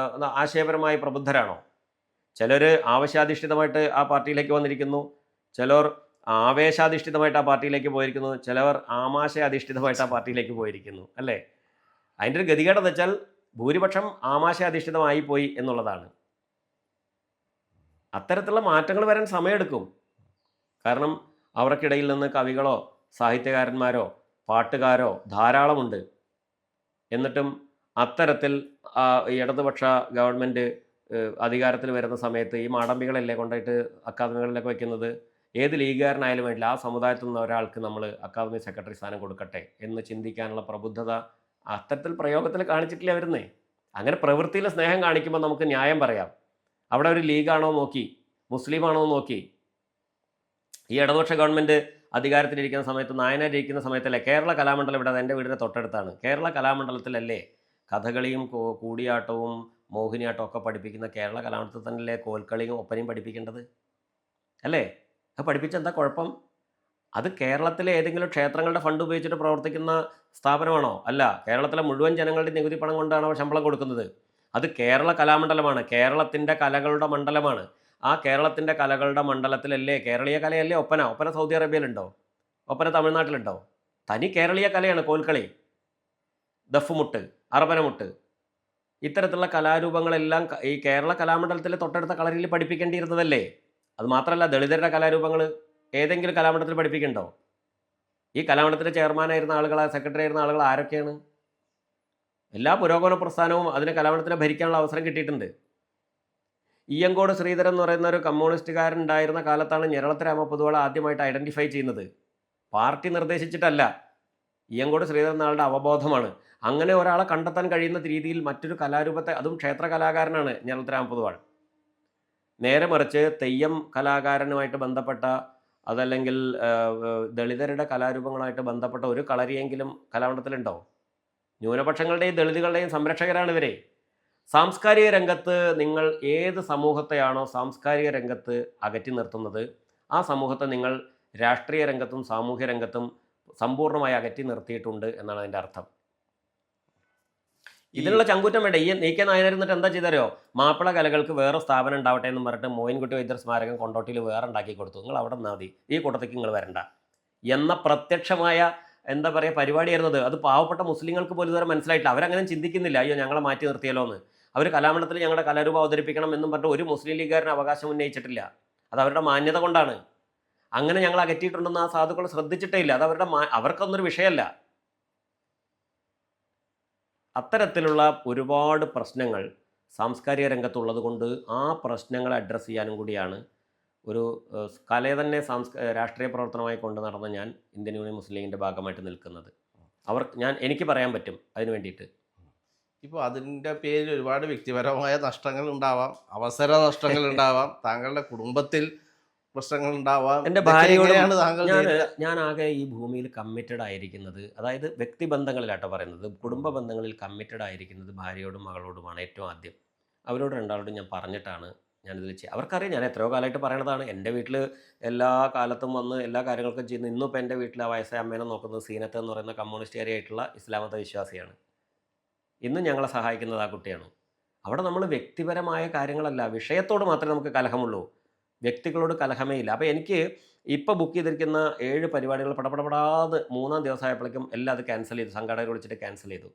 ആശയപരമായി പ്രബുദ്ധരാണോ? ചിലർ ആവശ്യാധിഷ്ഠിതമായിട്ട് ആ പാർട്ടിയിലേക്ക് വന്നിരിക്കുന്നു, ചിലർ ആവേശാധിഷ്ഠിതമായിട്ട് ആ പാർട്ടിയിലേക്ക് പോയിരിക്കുന്നു, ചിലർ ആമാശയാധിഷ്ഠിതമായിട്ട് ആ പാർട്ടിയിലേക്ക് പോയിരിക്കുന്നു, അല്ലേ? അതിൻ്റെ ഒരു ഗതികേടെന്ന് വെച്ചാൽ ഭൂരിപക്ഷം ആമാശയാധിഷ്ഠിതമായി പോയി എന്നുള്ളതാണ്. അത്തരത്തിലുള്ള മാറ്റങ്ങൾ വരാൻ സമയമെടുക്കും. കാരണം അവർക്കിടയിൽ നിന്ന് കവികളോ സാഹിത്യകാരന്മാരോ പാട്ടുകാരോ ധാരാളമുണ്ട്. എന്നിട്ടും അത്തരത്തിൽ ഈ ഇടതുപക്ഷ ഗവൺമെൻറ് അധികാരത്തിൽ വരുന്ന സമയത്ത് ഈ മാടമ്പികളല്ലേ കൊണ്ടുപോയിട്ട് അക്കാദമികളിലൊക്കെ വയ്ക്കുന്നത്. ഏത് ലീഗുകാരനായാലും വേണ്ടില്ല, ആ സമുദായത്തിൽ നിന്ന് ഒരാൾക്ക് നമ്മൾ അക്കാദമി സെക്രട്ടറി സ്ഥാനം കൊടുക്കട്ടെ എന്ന് ചിന്തിക്കാനുള്ള പ്രബുദ്ധത അത്തരത്തിൽ പ്രയോഗത്തിൽ കാണിച്ചിട്ടില്ല വരുന്നേ. അങ്ങനെ പ്രവൃത്തിയിൽ സ്നേഹം കാണിക്കുമ്പോൾ നമുക്ക് ന്യായം പറയാം. അവിടെ ഒരു ലീഗാണോ നോക്കി, മുസ്ലിമാണോ നോക്കി. ഈ ഇടതുപക്ഷ ഗവൺമെൻറ് അധികാരത്തിലിരിക്കുന്ന സമയത്ത്, നായനാർ ഇരിക്കുന്ന സമയത്തല്ലേ കേരള കലാമണ്ഡലം, ഇവിടെ എൻ്റെ വീടിൻ്റെ തൊട്ടടുത്താണ്, കേരള കലാമണ്ഡലത്തിലല്ലേ കഥകളിയും കൂടിയാട്ടവും മോഹിനിയാട്ടവും ഒക്കെ പഠിപ്പിക്കുന്ന കേരള കലാമണ്ഡലത്തിൽ തന്നെയല്ലേ കോൽക്കളിയും ഒപ്പനയും പഠിപ്പിക്കേണ്ടത്, അല്ലേ? അത് പഠിപ്പിച്ചെന്താ കുഴപ്പം? അത് കേരളത്തിലെ ഏതെങ്കിലും ക്ഷേത്രങ്ങളുടെ ഫണ്ട് ഉപയോഗിച്ചിട്ട് പ്രവർത്തിക്കുന്ന സ്ഥാപനമാണോ? അല്ല. കേരളത്തിലെ മുഴുവൻ ജനങ്ങളുടെ നികുതി പണം കൊണ്ടാണ് അവർ ശമ്പളം കൊടുക്കുന്നത്. അത് കേരള കലാമണ്ഡലമാണ്, കേരളത്തിൻ്റെ കലകളുടെ മണ്ഡലമാണ്. ആ കേരളത്തിൻ്റെ കലകളുടെ മണ്ഡലത്തിലല്ലേ കേരളീയ കലയല്ലേ ഒപ്പന സൗദി അറേബ്യയിലുണ്ടോ? ഒപ്പന തമിഴ്നാട്ടിലുണ്ടോ? തനി കേരളീയ കലയാണ് കോൽക്കളി, ദഫ്മുട്ട്, അറബനമുട്ട്. ഇത്തരത്തിലുള്ള കലാരൂപങ്ങളെല്ലാം ഈ കേരള കലാമണ്ഡലത്തിലെ തൊട്ടടുത്ത കളരിയിൽ പഠിപ്പിക്കേണ്ടിയിരുന്നതല്ലേ? അത് മാത്രമല്ല, ദളിതരുടെ കലാരൂപങ്ങൾ ഏതെങ്കിലും കലാമണ്ഡലത്തിൽ പഠിപ്പിക്കണ്ടോ? ഈ കലാമണ്ഡലത്തിൻ്റെ ചെയർമാനായിരുന്ന ആളുകൾ, സെക്രട്ടറി ആയിരുന്ന ആളുകൾ ആരൊക്കെയാണ്? എല്ലാ പുരോഗമന പ്രസ്ഥാനവും അതിന് കലാമണ്ഡലത്തിനെ ഭരിക്കാനുള്ള അവസരം കിട്ടിയിട്ടുണ്ട്. ഇയ്യങ്കോട് ശ്രീധരൻ എന്ന് പറയുന്ന ഒരു കമ്മ്യൂണിസ്റ്റുകാരൻ ഉണ്ടായിരുന്ന കാലത്താണ് ഞെരളത്ത് രാമപൊതുവാൾ ആദ്യമായിട്ട് ഐഡൻറ്റിഫൈ ചെയ്യുന്നത്. പാർട്ടി നിർദ്ദേശിച്ചിട്ടല്ല, ഇയ്യങ്കോട് ശ്രീധരൻ എന്ന ആളുടെ അവബോധമാണ്. അങ്ങനെ ഒരാളെ കണ്ടെത്താൻ കഴിയുന്ന രീതിയിൽ മറ്റൊരു കലാരൂപത്തെ, അതും ക്ഷേത്ര കലാകാരനാണ് ഞെരളത്ത് രാമപൊതുവാൾ. നേരെ മറിച്ച് തെയ്യം കലാകാരനുമായിട്ട് ബന്ധപ്പെട്ട, അതല്ലെങ്കിൽ ദളിതരുടെ കലാരൂപങ്ങളായിട്ട് ബന്ധപ്പെട്ട ഒരു കളരിയെങ്കിലും കലാമണ്ഡലത്തിലുണ്ടോ? ന്യൂനപക്ഷങ്ങളുടെയും ദളിതുകളുടെയും സംരക്ഷകരാണ് ഇവരെ. സാംസ്കാരിക രംഗത്ത് നിങ്ങൾ ഏത് സമൂഹത്തെയാണോ സാംസ്കാരിക രംഗത്ത് അകറ്റി നിർത്തുന്നത്, ആ സമൂഹത്തെ നിങ്ങൾ രാഷ്ട്രീയ രംഗത്തും സാമൂഹ്യ രംഗത്തും സമ്പൂർണ്ണമായി അകറ്റി നിർത്തിയിട്ടുണ്ട് എന്നാണ് അതിൻ്റെ അർത്ഥം. ഇതിനുള്ള ചങ്കൂറ്റം വേണ്ട. ഈ നീക്കെ നായനാർ എന്നിട്ട് എന്താ ചെയ്തറിയോ? മാപ്പിള കലകൾക്ക് വേറെ സ്ഥാപനം ഉണ്ടാവട്ടെ എന്ന് പറഞ്ഞിട്ട് മോയിൻകുട്ടി വൈദ്യർ സ്മാരകം കൊണ്ടോട്ടിയിൽ വേറെ ഉണ്ടാക്കി കൊടുത്തു. നിങ്ങൾ അവിടെ നിന്നാൽ മതി, ഈ കൂട്ടത്തേക്ക് നിങ്ങൾ വരണ്ട എന്ന പ്രത്യക്ഷമായ എന്താ പറയുക പരിപാടിയായിരുന്നത്. അത് പാവപ്പെട്ട മുസ്ലിങ്ങൾക്ക് പോലും ഇതുവരെ മനസ്സിലായിട്ടില്ല. അവരങ്ങനെ ചിന്തിക്കുന്നില്ല, അയ്യോ ഞങ്ങളെ മാറ്റി നിർത്തിയല്ലോ എന്ന്. അവർ കലാമണ്ഡലത്തിൽ ഞങ്ങളുടെ കലാരൂപം അവതരിപ്പിക്കണം എന്നും പറഞ്ഞിട്ട് ഒരു മുസ്ലിം ലീഗുകാരന് അവകാശം ഉന്നയിച്ചിട്ടില്ല. അത് അവരുടെ മാന്യത കൊണ്ടാണ്. അങ്ങനെ ഞങ്ങൾ അകറ്റിയിട്ടുണ്ടെന്ന് ആ സാധുക്കൾ ശ്രദ്ധിച്ചിട്ടേ ഇല്ല. അത് അവർക്കൊന്നൊരു വിഷയമല്ല. അത്തരത്തിലുള്ള ഒരുപാട് പ്രശ്നങ്ങൾ സാംസ്കാരിക രംഗത്തുള്ളത് കൊണ്ട് ആ പ്രശ്നങ്ങളെ അഡ്രസ്സ് ചെയ്യാനും കൂടിയാണ് ഒരു കലയെ തന്നെ രാഷ്ട്രീയ പ്രവർത്തനമായി കൊണ്ട് നടന്ന ഞാൻ ഇന്ത്യൻ യൂണിയൻ മുസ്ലിം ലീഗിൻ്റെ ഭാഗമായിട്ട് നിൽക്കുന്നത്. എനിക്ക് പറയാൻ പറ്റും അതിന് വേണ്ടിയിട്ട്. ഇപ്പോൾ അതിൻ്റെ പേരിൽ ഒരുപാട് വ്യക്തിപരമായ നഷ്ടങ്ങൾ ഉണ്ടാവാം, അവസര നഷ്ടങ്ങൾ ഉണ്ടാവാം, താങ്കളുടെ കുടുംബത്തിൽ പ്രശ്നങ്ങൾ ഉണ്ടാവാം. എൻ്റെ ഭാര്യയോടാണ് ഞാൻ ആകെ ഈ ഭൂമിയിൽ കമ്മിറ്റഡ് ആയിരിക്കുന്നത്, അതായത് വ്യക്തിബന്ധങ്ങളിലാട്ടോ പറയുന്നത്, കുടുംബ ബന്ധങ്ങളിൽ കമ്മിറ്റഡ് ആയിരിക്കുന്നത് ഭാര്യയോടും മകളോടുമാണ് ഏറ്റവും ആദ്യം. അവരോട് രണ്ടാളോടും ഞാൻ പറഞ്ഞിട്ടാണ് ഞാനിതിൽ ചെയ്യുക. അവർക്കറിയാം ഞാൻ എത്രയോ കാലമായിട്ട് പറയണതാണ്. എൻ്റെ വീട്ടിൽ എല്ലാ കാലത്തും വന്ന് എല്ലാ കാര്യങ്ങൾക്കും ചെയ്യുന്നു. ഇന്നിപ്പോൾ എൻ്റെ വീട്ടിൽ ആ വയസ്സായ അമ്മേനെ നോക്കുന്നത് സീനത്ത് എന്ന് പറയുന്ന കമ്മ്യൂണിസ്റ്റുകാരിയായിട്ടുള്ള ഇസ്ലാമത വിശ്വാസിയാണ്. ഇന്നും ഞങ്ങളെ സഹായിക്കുന്നത് ആ കുട്ടിയാണ്. അവിടെ നമ്മൾ വ്യക്തിപരമായ കാര്യങ്ങളല്ല, വിഷയത്തോട് മാത്രമേ നമുക്ക് കലഹമുള്ളൂ, വ്യക്തികളോട് കലഹമേ ഇല്ല. അപ്പോൾ എനിക്ക് ഇപ്പോൾ ബുക്ക് ചെയ്തിരിക്കുന്ന 7 പരിപാടികൾ പടപടപടാതെ 3-ാം ദിവസമായപ്പോഴേക്കും എല്ലാം അത് ക്യാൻസൽ ചെയ്തു. സംഘടകർ വിളിച്ചിട്ട് ക്യാൻസൽ ചെയ്തു.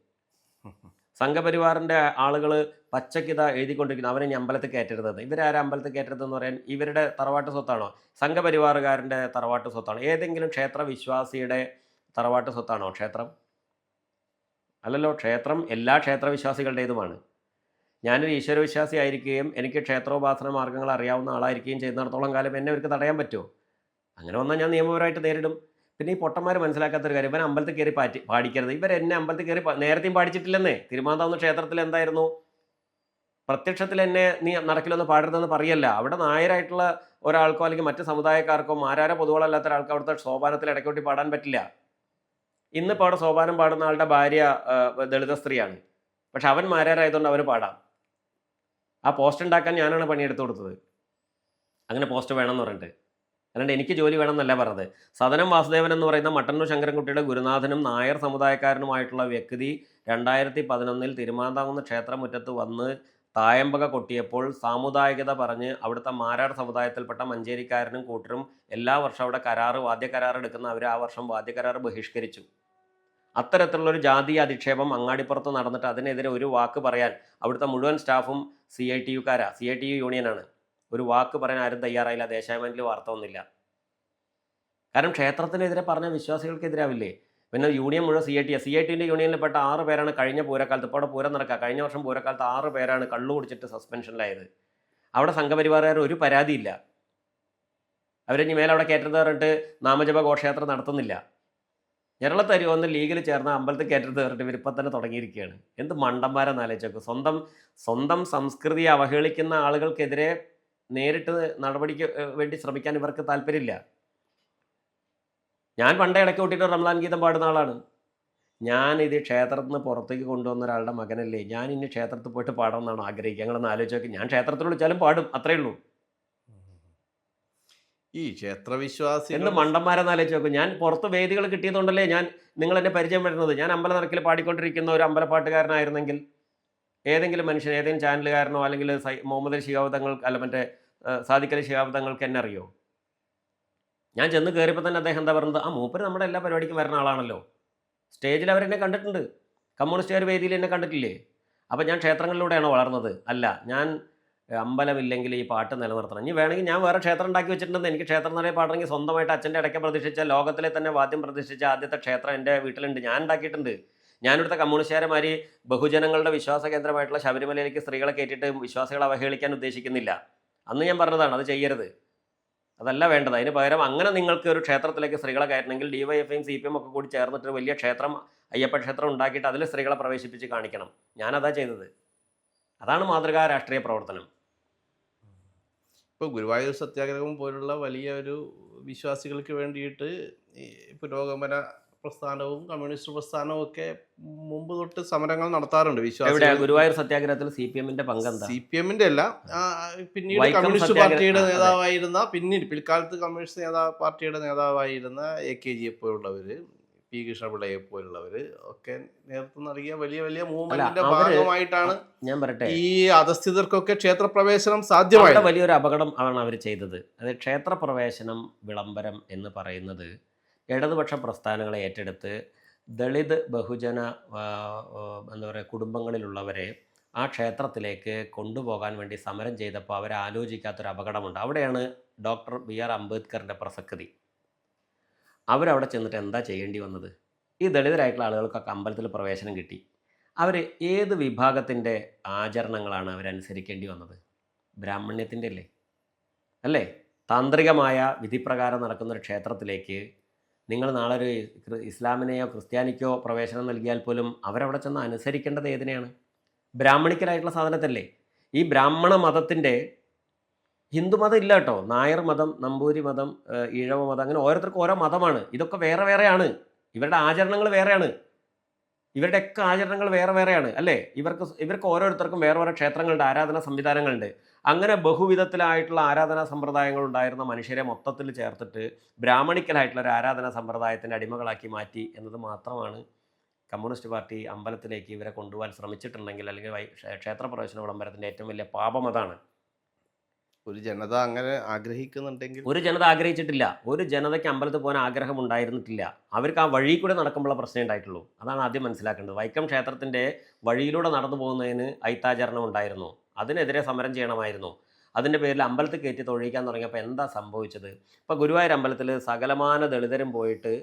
സംഘപരിവാറിൻ്റെ ആളുകൾ പച്ചക്കിത എഴുതിക്കൊണ്ടിരിക്കുന്നു, അവരെ ഇനി അമ്പലത്തിൽ കയറ്റരുതെന്ന്. ഇവരാരും അമ്പലത്തിൽ കയറ്റരുതെന്ന് പറയാൻ ഇവരുടെ തറവാട്ട് സ്വത്താണോ? സംഘപരിവാറുകാരൻ്റെ തറവാട്ട് സ്വത്താണോ? ഏതെങ്കിലും ക്ഷേത്ര വിശ്വാസിയുടെ തറവാട്ട് സ്വത്താണോ ക്ഷേത്രം? അല്ലല്ലോ. ക്ഷേത്രം എല്ലാ ക്ഷേത്രവിശ്വാസികളുടേതുമാണ്. ഞാനൊരു ഈശ്വരവിശ്വാസി ആയിരിക്കുകയും എനിക്ക് ക്ഷേത്രോപാസന മാർഗ്ഗങ്ങൾ അറിയാവുന്ന ആളായിരിക്കുകയും ചെയ്യുന്നിടത്തോളം കാലം എന്നെ അവർക്ക് തടയാൻ പറ്റുമോ? അങ്ങനെ വന്നാൽ ഞാൻ നിയമപരമായിട്ട് നേരിടും. പിന്നെ ഈ പൊട്ടന്മാർ മനസ്സിലാക്കാത്തൊരു കാര്യം, ഇവൻ അമ്പലത്തിൽ കയറി പാടിക്കരുത്. ഇവരെന്നെ അമ്പലത്തിൽ കയറി നേരത്തെയും പാടിച്ചിട്ടില്ലെന്നേ. തിരുമാന്താവുന്ന ക്ഷേത്രത്തിൽ എന്തായിരുന്നു? പ്രത്യക്ഷത്തിൽ എന്നെ നീ നടക്കിലൊന്ന് പാടരുതെന്ന് പറയല്ല. അവിടെ നായരായിട്ടുള്ള ഒരാൾക്കോ അല്ലെങ്കിൽ മറ്റ് സമുദായക്കാർക്കോ മാരാര പൊതുവളല്ലാത്ത ഒരാൾക്ക് അവിടുത്തെ സോപാനത്തിൽ ഇടയ്ക്കൊട്ടി പാടാൻ പറ്റില്ല. ഇന്നിപ്പോൾ അവിടെ സോപാനം പാടുന്ന ആളുടെ ഭാര്യ ദളിത സ്ത്രീയാണ്. പക്ഷെ അവൻ മാരാരായതുകൊണ്ട് അവന് പാടാം. ആ പോസ്റ്റ് ഉണ്ടാക്കാൻ ഞാനാണ് പണിയെടുത്ത് കൊടുത്തത്. അങ്ങനെ പോസ്റ്റ് വേണമെന്ന് പറഞ്ഞിട്ട്. അല്ലാണ്ട് എനിക്ക് ജോലി വേണമെന്നല്ല പറഞ്ഞത്. സദനം വാസുദേവൻ എന്ന് പറയുന്ന മട്ടന്നൂർ ശങ്കരൻകുട്ടിയുടെ ഗുരുനാഥനും നായർ സമുദായക്കാരനുമായിട്ടുള്ള വ്യക്തി 2011 തിരുമാന്താകുന്ന ക്ഷേത്രമുറ്റത്ത് വന്ന് തായമ്പക കൊട്ടിയപ്പോൾ സാമുദായികത പറഞ്ഞ് അവിടുത്തെ മാരാർ സമുദായത്തിൽപ്പെട്ട മഞ്ചേരിക്കാരനും കൂട്ടരും എല്ലാ വർഷവും അവിടെ വാദ്യകരാർ എടുക്കുന്ന അവർ ആ വർഷം വാദ്യകരാർ ബഹിഷ്കരിച്ചു. അത്തരത്തിലുള്ളൊരു ജാതീയ അധിക്ഷേപം അങ്ങാടിപ്പുറത്ത് നടന്നിട്ട് അതിനെതിരെ ഒരു വാക്ക് പറയാൻ അവിടുത്തെ മുഴുവൻ സ്റ്റാഫും CITU യൂണിയനാണ്. ഒരു വാക്ക് പറയാൻ ആരും തയ്യാറായില്ല. ദേശാഭിമാനിയിൽ വാർത്ത ഒന്നുമില്ല. കാരണം ക്ഷേത്രത്തിനെതിരെ പറഞ്ഞ വിശ്വാസികൾക്കെതിരാവില്ലേ? പിന്നെ യൂണിയൻ മുഴുവൻ CITൻ്റെ യൂണിയനിൽപ്പെട്ട 6 പേരാണ് കഴിഞ്ഞ പൂരക്കാലത്ത്, ഇപ്പോൾ അവിടെ പൂരം നടക്കുക, കഴിഞ്ഞ വർഷം പൂരക്കാലത്ത് 6 പേരാണ് കള്ളു കുടിച്ചിട്ട് സസ്പെൻഷനിലായത്. അവിടെ സംഘപരിവാറുകാർ ഒരു പരാതിയില്ല. അവരിനി മേലെ അവിടെ കയറ്റരുത് പറഞ്ഞിട്ട് നാമജപ ഘോഷയാത്ര നടത്തുന്നില്ല. കേരളത്തരി വന്ന് ലീഗിൽ ചേർന്ന അമ്പലത്തിൽ കയറ്റരുത് പറഞ്ഞിട്ട് ഇവർ ഇപ്പം തന്നെ തുടങ്ങിയിരിക്കുകയാണ്. എന്ത് മണ്ടന്മാരെന്ന് ആലോചിച്ചേക്കും. സ്വന്തം സംസ്കൃതിയെ അവഹേളിക്കുന്ന ആളുകൾക്കെതിരെ നേരിട്ട് നടപടിക്ക് വേണ്ടി ശ്രമിക്കാൻ ഇവർക്ക് താല്പര്യമില്ല. ഞാൻ പണ്ടേ ഇടയ്ക്ക് കൂട്ടിയിട്ട് റംലാൻ ഗീതം പാടുന്ന ആളാണ്. ഞാനിത് ക്ഷേത്രത്തിൽ നിന്ന് പുറത്തേക്ക് കൊണ്ടുവന്ന ഒരാളുടെ മകനല്ലേ, ഞാൻ ഇനി ക്ഷേത്രത്തിൽ പോയിട്ട് പാടണമെന്നാണ് ആഗ്രഹിക്കുക. ഞങ്ങളൊന്ന് ആലോചിച്ച് നോക്കി. ഞാൻ ക്ഷേത്രത്തിൽ വിളിച്ചാലും പാടും, അത്രയേ ഉള്ളൂ. ഈ ക്ഷേത്രവിശ്വാസി എന്ത് മണ്ടന്മാരെന്ന് ആലോചിച്ച് നോക്കും. ഞാൻ പുറത്ത് വേദികൾ കിട്ടിയതുകൊണ്ടല്ലേ നിങ്ങൾ എന്നെ പരിചയം വരുന്നത്. ഞാൻ അമ്പലനിറക്കിൽ പാടിക്കൊണ്ടിരിക്കുന്ന ഒരു അമ്പലപ്പാട്ടുകാരനായിരുന്നെങ്കിൽ ഏതെങ്കിലും മനുഷ്യൻ, ഏതെങ്കിലും ചാനലുകാരനോ അല്ലെങ്കിൽ മുഹമ്മദ് അലി ശിഹാബ് തങ്ങൾ അല്ല മറ്റേ സാദിഖ് അലി ശിഹാബ് തങ്ങൾക്ക് എന്നെ അറിയോ? ഞാൻ ചെന്ന് കയറിയപ്പോൾ തന്നെ അദ്ദേഹം എന്താ പറഞ്ഞത്, ആ മൂപ്പര് നമ്മുടെ എല്ലാ പരിപാടിക്കും വരുന്ന ആളാണല്ലോ. സ്റ്റേജിൽ അവരെന്നെ കണ്ടിട്ടുണ്ട്. കമ്മ്യൂണിസ്റ്റുകാർ വേദിയിൽ എന്നെ കണ്ടിട്ടില്ലേ? അപ്പം ഞാൻ ക്ഷേത്രങ്ങളിലൂടെയാണോ വളർന്നത്? അല്ല. ഞാൻ അമ്പലമില്ലെങ്കിൽ ഈ പാട്ട് നിലനിർത്തണം. ഇനി വേണമെങ്കിൽ ഞാൻ വേറെ ക്ഷേത്രം ഉണ്ടാക്കി വെച്ചിട്ടുണ്ടെന്ന്. എനിക്ക് ക്ഷേത്രം നിറയെ പാടണമെങ്കിൽ സ്വന്തമായിട്ട് അച്ഛൻ്റെ ഇടയ്ക്ക് പ്രതിഷ്ഠിച്ച, ലോകത്തിലെ തന്നെ വാദ്യം പ്രതിഷ്ഠിച്ച ആദ്യത്തെ ക്ഷേത്രം എൻ്റെ വീട്ടിലുണ്ട്. ഞാൻ ഉണ്ടാക്കിയിട്ടുണ്ട്. ഞാനിവിടുത്തെ കമ്മ്യൂണിസ്റ്റുകാരന്മാർ ബഹുജനങ്ങളുടെ വിശ്വാസ കേന്ദ്രമായിട്ടുള്ള ശബരിമലയിലേക്ക് സ്ത്രീകളെ കയറ്റിയിട്ട് വിശ്വാസികളെ അവഹേളിക്കാൻ ഉദ്ദേശിക്കുന്നില്ല. അന്ന് ഞാൻ പറഞ്ഞതാണ് അത് ചെയ്യരുത്, അതല്ല വേണ്ടത്. അതിന് പകരം അങ്ങനെ നിങ്ങൾക്ക് ഒരു ക്ഷേത്രത്തിലേക്ക് സ്ത്രീകളെ കയറ്റണമെങ്കിൽ DYFIയും CPM ഒക്കെ കൂടി ചേർന്നിട്ട് വലിയ ക്ഷേത്രം, അയ്യപ്പ ക്ഷേത്രം ഉണ്ടാക്കിയിട്ട് അതിൽ സ്ത്രീകളെ പ്രവേശിപ്പിച്ച് കാണിക്കണം. ഞാനതാ ചെയ്തത്. അതാണ് മാതൃകാ രാഷ്ട്രീയ പ്രവർത്തനം. ഇപ്പോൾ ഗുരുവായൂർ സത്യാഗ്രഹം പോലുള്ള വലിയ ഒരു വിശ്വാസികൾക്ക് വേണ്ടിയിട്ട് ഈ പുരോഗമന പ്രസ്ഥാനവും കമ്മ്യൂണിസ്റ്റ് പ്രസ്ഥാനവും ഒക്കെ മുമ്പ് തൊട്ട് സമരങ്ങൾ നടത്താറുണ്ട്. ഗുരുവായൂർ സത്യാഗ്രഹത്തിൽ CPMന്റെ പങ്കെന്താ? CPMന്റെ അല്ല, പിന്നീട് കമ്മ്യൂണിസ്റ്റ് പാർട്ടിയുടെ നേതാവായിരുന്ന, പിൽക്കാലത്ത് കമ്മ്യൂണിസ്റ്റ് പാർട്ടിയുടെ നേതാവായിരുന്ന AKG പോലുള്ളവര്, P കൃഷ്ണപിള്ളയെ പോലുള്ളവര് ഒക്കെ നേതൃത്വം നൽകിയ വലിയ വലിയ മൂവ്മെന്റിന്റെ ഭാഗമായിട്ടാണ് ഞാൻ പറയട്ടെ ഈ അധസ്ഥിതർക്കൊക്കെ ക്ഷേത്രപ്രവേശനം സാധ്യമായ വലിയൊരു അപകടം ആണ് അവർ ചെയ്തത്. അത് ക്ഷേത്രപ്രവേശനം വിളംബരം എന്ന് പറയുന്നത് ഇടതുപക്ഷ പ്രസ്ഥാനങ്ങളെ ഏറ്റെടുത്ത് ദളിത് ബഹുജന എന്താ പറയുക കുടുംബങ്ങളിലുള്ളവരെ ആ ക്ഷേത്രത്തിലേക്ക് കൊണ്ടുപോകാൻ വേണ്ടി സമരം ചെയ്തപ്പോൾ അവരാലോചിക്കാത്തൊരു അപകടമുണ്ട്. അവിടെയാണ് ഡോക്ടർ BR അംബേദ്കറിൻ്റെ പ്രസക്തി. അവരവിടെ ചെന്നിട്ട് എന്താ ചെയ്യേണ്ടി വന്നത്? ഈ ദളിതരായിട്ടുള്ള ആളുകൾക്കൊക്കെ അമ്പലത്തിൽ പ്രവേശനം കിട്ടി. അവർ ഏത് വിഭാഗത്തിൻ്റെ ആചരണങ്ങളാണ് അവരനുസരിക്കേണ്ടി വന്നത്? ബ്രാഹ്മണ്യത്തിൻ്റെ അല്ലേ? താന്ത്രികമായ വിധിപ്രകാരം നടക്കുന്നൊരു ക്ഷേത്രത്തിലേക്ക് നിങ്ങൾ നാളെ ഒരു ഇസ്ലാമിനെയോ ക്രിസ്ത്യാനിക്കോ പ്രവേശനം നൽകിയാൽ പോലും അവരവിടെ ചെന്ന് അനുസരിക്കേണ്ടത് ഏതിനെയാണ്? ബ്രാഹ്മണിക്കലായിട്ടുള്ള സാധനത്തല്ലേ. ഈ ബ്രാഹ്മണ മതത്തിൻ്റെ, ഹിന്ദുമതം ഇല്ല കേട്ടോ, നായർ മതം, നമ്പൂരി മതം, ഈഴവ മതം, അങ്ങനെ ഓരോരുത്തർക്കും ഓരോ മതമാണ്. ഇതൊക്കെ വേറെ വേറെയാണ്. ഇവരുടെ ആചരണങ്ങൾ വേറെയാണ്. ഇവരുടെയൊക്കെ ആചരണങ്ങൾ വേറെ വേറെയാണ് അല്ലേ? ഇവർക്ക് ഓരോരുത്തർക്കും വേറെ വേറെ ക്ഷേത്രങ്ങളുടെ ആരാധനാ സംവിധാനങ്ങളുണ്ട്. അങ്ങനെ ബഹുവിധത്തിലായിട്ടുള്ള ആരാധനാ സമ്പ്രദായങ്ങൾ ഉണ്ടായിരുന്ന മനുഷ്യരെ മൊത്തത്തിൽ ചേർത്തിട്ട് ബ്രാഹ്മണിക്കലായിട്ടുള്ള ഒരു ആരാധനാ സമ്പ്രദായത്തിൻ്റെ അടിമകളാക്കി മാറ്റി എന്നത് മാത്രമാണ് കമ്മ്യൂണിസ്റ്റ് പാർട്ടി അമ്പലത്തിലേക്ക് ഇവരെ കൊണ്ടുപോകാൻ ശ്രമിച്ചിട്ടുണ്ടെങ്കിൽ, അല്ലെങ്കിൽ ക്ഷേത്രപ്രവേശന വിളംബരത്തിൻ്റെ ഏറ്റവും വലിയ പാപം അതാണ്. ഒരു ജനത അങ്ങനെ ആഗ്രഹിക്കുന്നുണ്ടെങ്കിൽ, ഒരു ജനത ആഗ്രഹിച്ചിട്ടില്ല. ഒരു ജനതയ്ക്ക് അമ്പലത്തിൽ പോകാൻ ആഗ്രഹം ഉണ്ടായിരുന്നിട്ടില്ല. അവർക്ക് ആ വഴി കൂടെ നടക്കുമ്പോഴുള്ള പ്രശ്നം ഉണ്ടായിട്ടുള്ളൂ. അതാണ് ആദ്യം മനസ്സിലാക്കേണ്ടത്. വൈക്കം ക്ഷേത്രത്തിൻ്റെ വഴിയിലൂടെ നടന്നു പോകുന്നതിന് ഐത്താചരണം ഉണ്ടായിരുന്നു. അതിനെതിരെ സമരം ചെയ്യണമായിരുന്നു. അതിൻ്റെ പേരിൽ അമ്പലത്തിൽ കയറ്റി തൊഴിക്കാൻ തുടങ്ങിയപ്പോൾ എന്താ സംഭവിച്ചത്? ഇപ്പോൾ ഗുരുവായൂർ അമ്പലത്തിൽ സകലമാന ദളിതരും പോയിട്ട്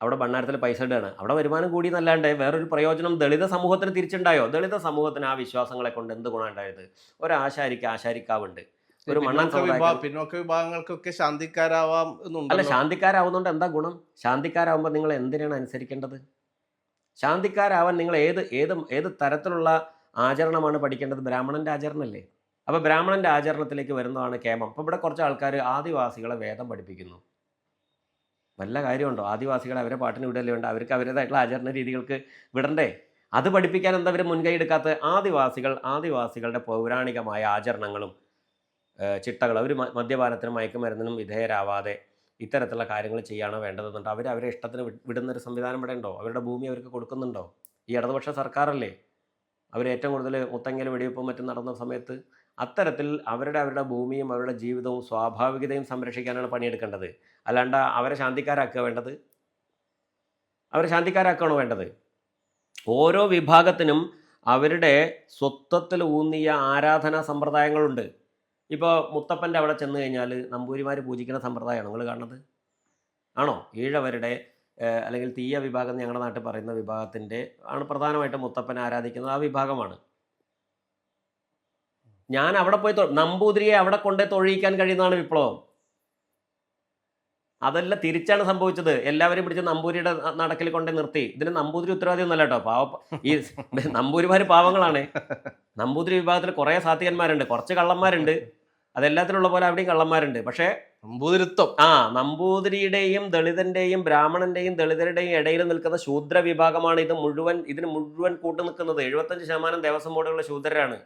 അവിടെ ഭണ്ണാരത്തിൽ പൈസ ഇടുകയാണ്. അവിടെ വരുമാനം കൂടി എന്നല്ലാണ്ട് വേറൊരു പ്രയോജനം ദളിത സമൂഹത്തിന് തിരിച്ചുണ്ടായോ? ദളിത സമൂഹത്തിന് ആ വിശ്വാസങ്ങളെ കൊണ്ട് എന്ത് ഗുണം ഉണ്ടായത്? ഒരാശാരിക്ക് ആശാരിക്കാവുണ്ട്, ഒരു മണ്ണാൻ പിന്നോക്ക വിഭാഗങ്ങൾക്കൊക്കെ ശാന്തിക്കാരാവാം എന്നുണ്ട്. അല്ല, ശാന്തിക്കാരാവുന്നതുകൊണ്ട് എന്താ ഗുണം? ശാന്തിക്കാരാവുമ്പോൾ നിങ്ങൾ എന്തിനാണ് അനുസരിക്കേണ്ടത്? ശാന്തിക്കാരാവാൻ നിങ്ങൾ ഏത് തരത്തിലുള്ള ആചരണമാണ് പഠിക്കേണ്ടത്, ബ്രാഹ്മണൻ്റെ ആചരണമല്ലേ? അപ്പോൾ ബ്രാഹ്മണൻ്റെ ആചരണത്തിലേക്ക് വരുന്നതാണ് കേമം. അപ്പോൾ ഇവിടെ കുറച്ച് ആൾക്കാർ ആദിവാസികളെ വേദം പഠിപ്പിക്കുന്നു. വല്ല കാര്യമുണ്ടോ? ആദിവാസികളെ അവരെ പാട്ടിന് വിടല്ലേ വേണ്ട, അവർക്ക് അവരുടേതായിട്ടുള്ള ആചരണ രീതികൾക്ക് വിടണ്ടേ? അത് പഠിപ്പിക്കാൻ എന്താ അവർ മുൻകൈ എടുക്കാത്ത? ആദിവാസികളുടെ പൗരാണികമായ ആചരണങ്ങളും ചിട്ടകൾ, അവർ മദ്യപാനത്തിനും മയക്കുമരുന്നിനും വിധേയരാവാതെ ഇത്തരത്തിലുള്ള കാര്യങ്ങൾ ചെയ്യാനോ വേണ്ടതെന്നുണ്ട്. അവരെ ഇഷ്ടത്തിന് വിടുന്നൊരു സംവിധാനം ഇവിടെ ഉണ്ടോ? അവരുടെ ഭൂമി അവർക്ക് കൊടുക്കുന്നുണ്ടോ? ഈ ഇടതുപക്ഷ സർക്കാരല്ലേ അവർ ഏറ്റവും കൂടുതൽ മുത്തങ്ങൽ വെടിവെപ്പും മറ്റും നടന്ന സമയത്ത് അത്തരത്തിൽ അവരുടെ ഭൂമിയും അവരുടെ ജീവിതവും സ്വാഭാവികതയും സംരക്ഷിക്കാനാണ് പണിയെടുക്കേണ്ടത്. അല്ലാണ്ട് അവരെ ശാന്തിക്കാരാക്കുക വേണ്ടത്? അവരെ ശാന്തിക്കാരാക്കുകയാണോ വേണ്ടത്? ഓരോ വിഭാഗത്തിനും അവരുടെ സ്വത്വത്തിൽ ഊന്നിയ ആരാധനാ സമ്പ്രദായങ്ങളുണ്ട്. ഇപ്പോൾ മുത്തപ്പൻ്റെ അവിടെ ചെന്ന് കഴിഞ്ഞാൽ നമ്പൂതിരിമാർ പൂജിക്കുന്ന സമ്പ്രദായമാണോ നിങ്ങൾ കാണുന്നത്? ആണോ? ഈഴവരുടെ അല്ലെങ്കിൽ തീയ വിഭാഗം എന്ന് ഞങ്ങളുടെ നാട്ടിൽ പറയുന്ന വിഭാഗത്തിൻ്റെ ആണ് പ്രധാനമായിട്ടും മുത്തപ്പനെ ആരാധിക്കുന്നത്. ആ വിഭാഗമാണ്. ഞാൻ അവിടെ പോയി നമ്പൂതിരിയെ അവിടെ കൊണ്ടേ തൊഴിയിക്കാൻ കഴിയുന്നതാണ് വിപ്ലവം. അതല്ല, തിരിച്ചാണ് സംഭവിച്ചത്. എല്ലാവരും പിടിച്ച് നമ്പൂരിയുടെ നടക്കിൽ കൊണ്ടേ നിർത്തി. ഇതിന് നമ്പൂതിരി ഉത്തരവാദിയൊന്നുമല്ല കേട്ടോ. ഈ നമ്പൂരിമാർ പാവങ്ങളാണ്. നമ്പൂതിരി വിഭാഗത്തിൽ കുറേ സാത്വികന്മാരുണ്ട്, കുറച്ച് കള്ളന്മാരുണ്ട്. അതെല്ലാത്തിലുള്ള പോലെ അവിടെയും കള്ളന്മാരുണ്ട്. പക്ഷേ നമ്പൂതിരിത്വം നമ്പൂതിരിയുടെയും ദളിതന്റെയും ബ്രാഹ്മണന്റെയും ദളിതരുടെയും ഇടയിൽ നിൽക്കുന്ന ശൂദ്ര വിഭാഗമാണ് ഇതിന് മുഴുവൻ കൂട്ടു നിൽക്കുന്നത്. 75% ദേവസ്വം ബോർഡുള്ള ശൂദ്രരാണ്.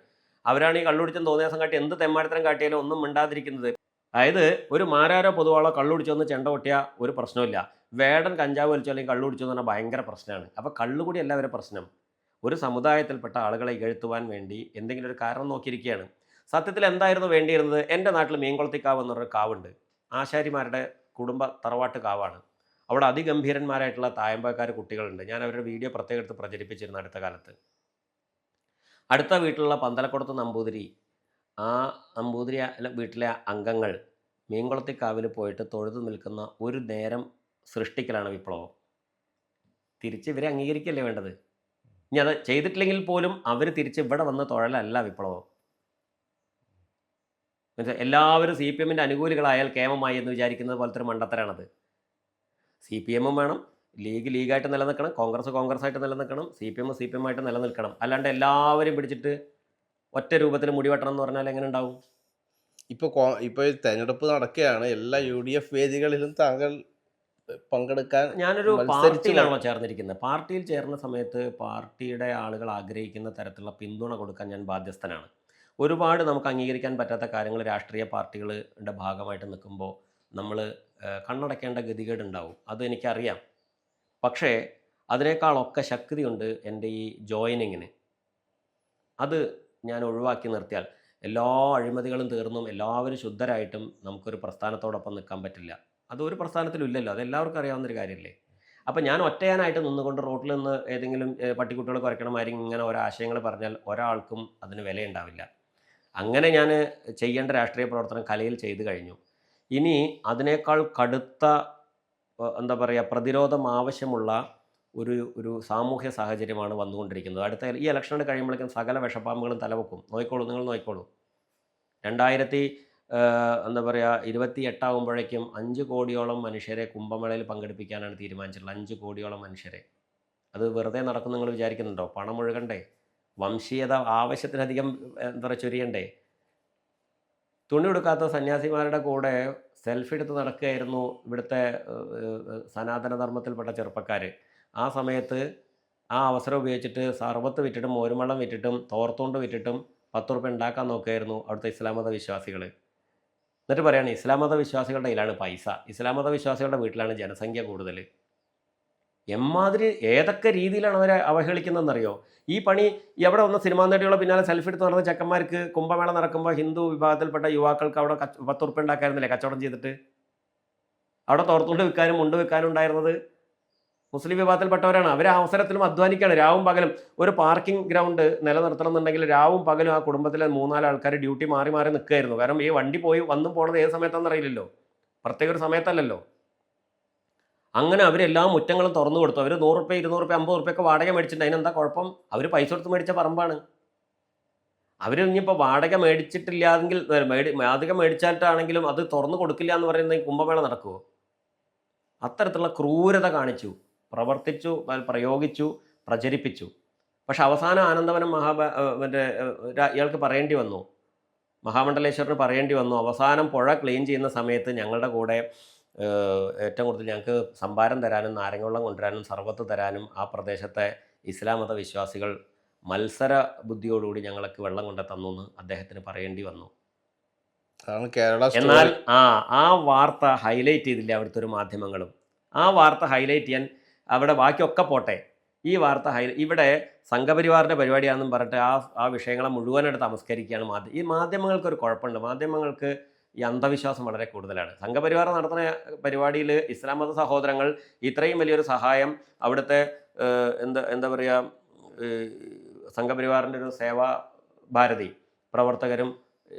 അവരാണ് ഈ കള്ളുടിച്ചെന്ന് തോന്നിയ ദിവസം കാട്ടി എന്ത് തെമ്മാടിത്തരം കാട്ടിയാലും ഒന്നും മിണ്ടാതിരിക്കുന്നത്. അതായത് ഒരു മാരാരോ പൊതുവാളോ കള്ളുടിച്ചൊന്ന് ചെണ്ട പൊട്ടിയ ഒരു പ്രശ്നമില്ല. വേടൻ കഞ്ചാവ് വലിച്ചോ അല്ലെങ്കിൽ കള്ളുടിച്ചോ എന്ന് പറഞ്ഞാൽ ഭയങ്കര പ്രശ്നമാണ്. അപ്പോൾ കള്ളുകൂടി അല്ല അവരെ പ്രശ്നം. ഒരു സമുദായത്തിൽപ്പെട്ട ആളുകളെ ഇകഴ്ത്തുവാൻ വേണ്ടി എന്തെങ്കിലും ഒരു കാരണം നോക്കിയിരിക്കുകയാണ്. സത്യത്തിൽ എന്തായിരുന്നു വേണ്ടിയിരുന്നത്? എൻ്റെ നാട്ടിൽ മീൻകുളത്തിക്കാവ് എന്ന് പറഞ്ഞൊരു കാവുണ്ട്. ആശാരിമാരുടെ കുടുംബ തറവാട്ട് കാവാണ്. അവിടെ അതിഗംഭീരന്മാരായിട്ടുള്ള തായമ്പക്കാർ കുട്ടികളുണ്ട്. ഞാൻ അവരുടെ വീഡിയോ പ്രത്യേകം എടുത്ത് പ്രചരിപ്പിച്ചിരുന്നു അടുത്ത കാലത്ത്. അടുത്ത വീട്ടിലുള്ള പന്തലക്കുടത്ത് നമ്പൂതിരി, ആ നമ്പൂതിരി വീട്ടിലെ അംഗങ്ങൾ മീൻകുളത്തിക്കാവിൽ പോയിട്ട് തൊഴുതു നിൽക്കുന്ന ഒരു നേരം സൃഷ്ടിക്കലാണ് വിപ്ലവം. തിരിച്ച് ഇവരെ അംഗീകരിക്കല്ലേ വേണ്ടത്? ഇനി അത് ചെയ്തിട്ടില്ലെങ്കിൽ പോലും അവർ തിരിച്ച് ഇവിടെ വന്ന് തൊഴലല്ല വിപ്ലവം. എല്ലാവരും CPM-ൻ്റെ അനുകൂലികളായാൽ കേമമായി എന്ന് വിചാരിക്കുന്നത് പോലത്തെ ഒരു മണ്ടത്തരാണത്. CPM വേണം, ലീഗായിട്ട് നിലനിൽക്കണം, കോൺഗ്രസ്സായിട്ട് നിലനിൽക്കണം, CPM ആയിട്ട് നിലനിൽക്കണം. അല്ലാണ്ട് എല്ലാവരും പിടിച്ചിട്ട് ഒറ്റ രൂപത്തിൽ മുടിവെട്ടണം എന്ന് പറഞ്ഞാൽ എങ്ങനെ ഉണ്ടാവും? ഇപ്പോൾ തെരഞ്ഞെടുപ്പ് നടക്കുകയാണ്. എല്ലാ UDF വേദികളിലും താങ്കൾ പങ്കെടുക്കാൻ ഞാനൊരു പാർട്ടിയിലാണോ ചേർന്നിരിക്കുന്നത്? പാർട്ടിയിൽ ചേർന്ന സമയത്ത് പാർട്ടിയുടെ ആളുകൾ ആഗ്രഹിക്കുന്ന തരത്തിലുള്ള പിന്തുണ കൊടുക്കാൻ ഞാൻ ബാധ്യസ്ഥനാണ്. ഒരുപാട് നമുക്ക് അംഗീകരിക്കാൻ പറ്റാത്ത കാര്യങ്ങൾ രാഷ്ട്രീയ പാർട്ടികളുടെ ഭാഗമായിട്ട് നിൽക്കുമ്പോൾ നമ്മൾ കണ്ണടക്കേണ്ട ഗതികേടുണ്ടാവും. അത് എനിക്കറിയാം. പക്ഷേ അതിനേക്കാളൊക്കെ ശക്തിയുണ്ട് എൻ്റെ ഈ ജോയിനിങ്ങിന്. അത് ഞാൻ ഒഴിവാക്കി നിർത്തിയാൽ എല്ലാ അഴിമതികളും തീർന്നും എല്ലാവരും ശുദ്ധരായിട്ടും നമുക്കൊരു പ്രസ്ഥാനത്തോടൊപ്പം നിൽക്കാൻ പറ്റില്ല. അതൊരു പ്രസ്ഥാനത്തിലും ഇല്ലല്ലോ. അതെല്ലാവർക്കും അറിയാവുന്നൊരു കാര്യമല്ലേ. അപ്പം ഞാൻ ഒറ്റയാനായിട്ട് നിന്നുകൊണ്ട് റോട്ടിൽ നിന്ന് ഏതെങ്കിലും പട്ടിക്കുട്ടികൾ കുറയ്ക്കണമാതിരി ഇങ്ങനെ ഓരോ ആശയങ്ങൾ പറഞ്ഞാൽ ഒരാൾക്കും അതിന് വിലയുണ്ടാവില്ല. അങ്ങനെ ഞാൻ ചെയ്യേണ്ട രാഷ്ട്രീയ പ്രവർത്തനം കലയിൽ ചെയ്തു കഴിഞ്ഞു. ഇനി അതിനേക്കാൾ കടുത്ത എന്താ പറയുക പ്രതിരോധം ആവശ്യമുള്ള ഒരു സാമൂഹ്യ സാഹചര്യമാണ് വന്നുകൊണ്ടിരിക്കുന്നത്. അടുത്ത ഈ ഇലക്ഷനോട് കഴിയുമ്പോഴേക്കും സകല വിഷപ്പാമ്പുകളും തലവെക്കും. നിങ്ങൾ നോക്കിക്കോളൂ. 2028 ആകുമ്പോഴേക്കും 5 കോടിയോളം മനുഷ്യരെ കുംഭമേളയിൽ പങ്കെടുപ്പിക്കാനാണ് തീരുമാനിച്ചിട്ടുള്ളത്. 5 കോടിയോളം മനുഷ്യരെ. അത് വെറുതെ നടക്കും നിങ്ങൾ വിചാരിക്കുന്നുണ്ടോ? പണം ഒഴുകണ്ടേ? വംശീയത ആവശ്യത്തിലധികം ചൊരിയണ്ടേ? തുണി കൊടുക്കാത്ത സന്യാസിമാരുടെ കൂടെ സെൽഫി എടുത്ത് നടക്കുകയായിരുന്നു ഇവിടുത്തെ സനാതന ധർമ്മത്തിൽപ്പെട്ട ചെറുപ്പക്കാർ. ആ സമയത്ത് ആ അവസരം ഉപയോഗിച്ചിട്ട് സർബത്ത് വിറ്റിട്ടും മോരുമള്ളം വിറ്റിട്ടും തോർത്തുകൊണ്ട് വിറ്റിട്ടും 10 റുപ്യ ഉണ്ടാക്കാൻ നോക്കുകയായിരുന്നു അവിടുത്തെ ഇസ്ലാം മത വിശ്വാസികൾ. എന്നിട്ട് പറയുകയാണ് ഇസ്ലാം മത വിശ്വാസികളുടെ കയ്യിലാണ് പൈസ, ഇസ്ലാം മത വിശ്വാസികളുടെ വീട്ടിലാണ് ജനസംഖ്യ കൂടുതൽ. എമ്മാതിരി ഏതൊക്കെ രീതിയിലാണ് അവരെ അവഹേളിക്കുന്നതെന്നറിയോ? ഈ പണി എവിടെ വന്ന സിനിമാ നടികളെ പിന്നാലെ സെൽഫി എടുത്ത് നടന്ന ചെക്കന്മാർക്ക് കുംഭമേള നടക്കുമ്പോൾ ഹിന്ദു വിഭാഗത്തിൽപ്പെട്ട യുവാക്കൾക്ക് അവിടെ 10 റുപ്യ ഉണ്ടാക്കായിരുന്നില്ലേ കച്ചവടം ചെയ്തിട്ട്? അവിടെ തോർത്തുകൊണ്ട് വിൽക്കാനും മുണ്ട് വിൽക്കാനും ഉണ്ടായിരുന്നത് മുസ്ലിം വിഭാഗത്തിൽപ്പെട്ടവരാണ്. അവർ ആ അവസരത്തിലും അധ്വാനിക്കുകയാണ് രാവും പകലും. ഒരു പാർക്കിംഗ് ഗ്രൗണ്ട് നിലനിർത്തണം എന്നുണ്ടെങ്കിൽ രാവും പകലും ആ കുടുംബത്തിലെ 3-4 ആൾക്കാർ ഡ്യൂട്ടി മാറി മാറി നിൽക്കുകയായിരുന്നു. കാരണം ഈ വണ്ടി പോയി വന്നും പോണത് ഏത് സമയത്താണെന്ന് അറിയില്ലല്ലോ, പ്രത്യേക ഒരു സമയത്തല്ലല്ലോ. അങ്ങനെ അവരെല്ലാ മുറ്റങ്ങളും തുറന്നു കൊടുത്തു. അവർ 100 റുപ്യ 200 റുപ്യ 50 റുപ്യൊക്കെ വാടക മേടിച്ചിട്ടുണ്ട്. അതിനെന്താ കുഴപ്പം? അവർ പൈസ കൊടുത്ത് മേടിച്ച പറമ്പാണ്. അവർ ഇനിയിപ്പോൾ വാടക മേടിച്ചിട്ടില്ലാതെങ്കിൽ വാടക മേടിച്ചിട്ടാണെങ്കിലും അത് തുറന്നു കൊടുക്കില്ല എന്ന് പറയുന്നത് ഈ കുംഭമേള നടക്കുമോ? അത്തരത്തിലുള്ള ക്രൂരത കാണിച്ചു, പ്രവർത്തിച്ചു, പ്രയോഗിച്ചു, പ്രചരിപ്പിച്ചു. പക്ഷെ അവസാനം ആനന്ദവനം ഇയാൾക്ക് പറയേണ്ടി വന്നു, മഹാമണ്ഡലേശ്വരന് പറയേണ്ടി വന്നു. അവസാനം പുഴ ക്ലീൻ ചെയ്യുന്ന സമയത്ത് ഞങ്ങളുടെ കൂടെ ഏറ്റവും കൂടുതൽ ഞങ്ങൾക്ക് സംഭാരം തരാനും നാരങ്ങവെള്ളം കൊണ്ടുവരാനും സർബത്ത് തരാനും ആ പ്രദേശത്തെ ഇസ്ലാം മത വിശ്വാസികൾ മത്സര ബുദ്ധിയോടുകൂടി ഞങ്ങൾക്ക് വെള്ളം കൊണ്ട് തന്നു എന്ന് അദ്ദേഹത്തിന് പറയേണ്ടി വന്നു. എന്നാൽ ആ വാർത്ത ഹൈലൈറ്റ് ചെയ്തില്ല അവിടുത്തെ ഒരു മാധ്യമങ്ങളും. ആ വാർത്ത ഹൈലൈറ്റ് ചെയ്യാൻ അവിടെ ബാക്കിയൊക്കെ പോട്ടെ, ഈ വാർത്ത ഇവിടെ സംഘപരിവാറിൻ്റെ പരിപാടിയാണെന്നും പറഞ്ഞിട്ട് ആ വിഷയങ്ങളെ മുഴുവനായിട്ട് തമസ്കരിക്കുകയാണ് ഈ മാധ്യമങ്ങൾക്കൊരു കുഴപ്പമുണ്ട്. മാധ്യമങ്ങൾക്ക് ഈ അന്ധവിശ്വാസം വളരെ കൂടുതലാണ്. സംഘപരിവാർ നടത്തുന്ന പരിപാടിയിൽ ഇസ്ലാം മത സഹോദരങ്ങൾ ഇത്രയും വലിയൊരു സഹായം അവിടുത്തെ എന്താ പറയുക, സംഘപരിവാറിൻ്റെ ഒരു സേവാ ഭാരതി പ്രവർത്തകരും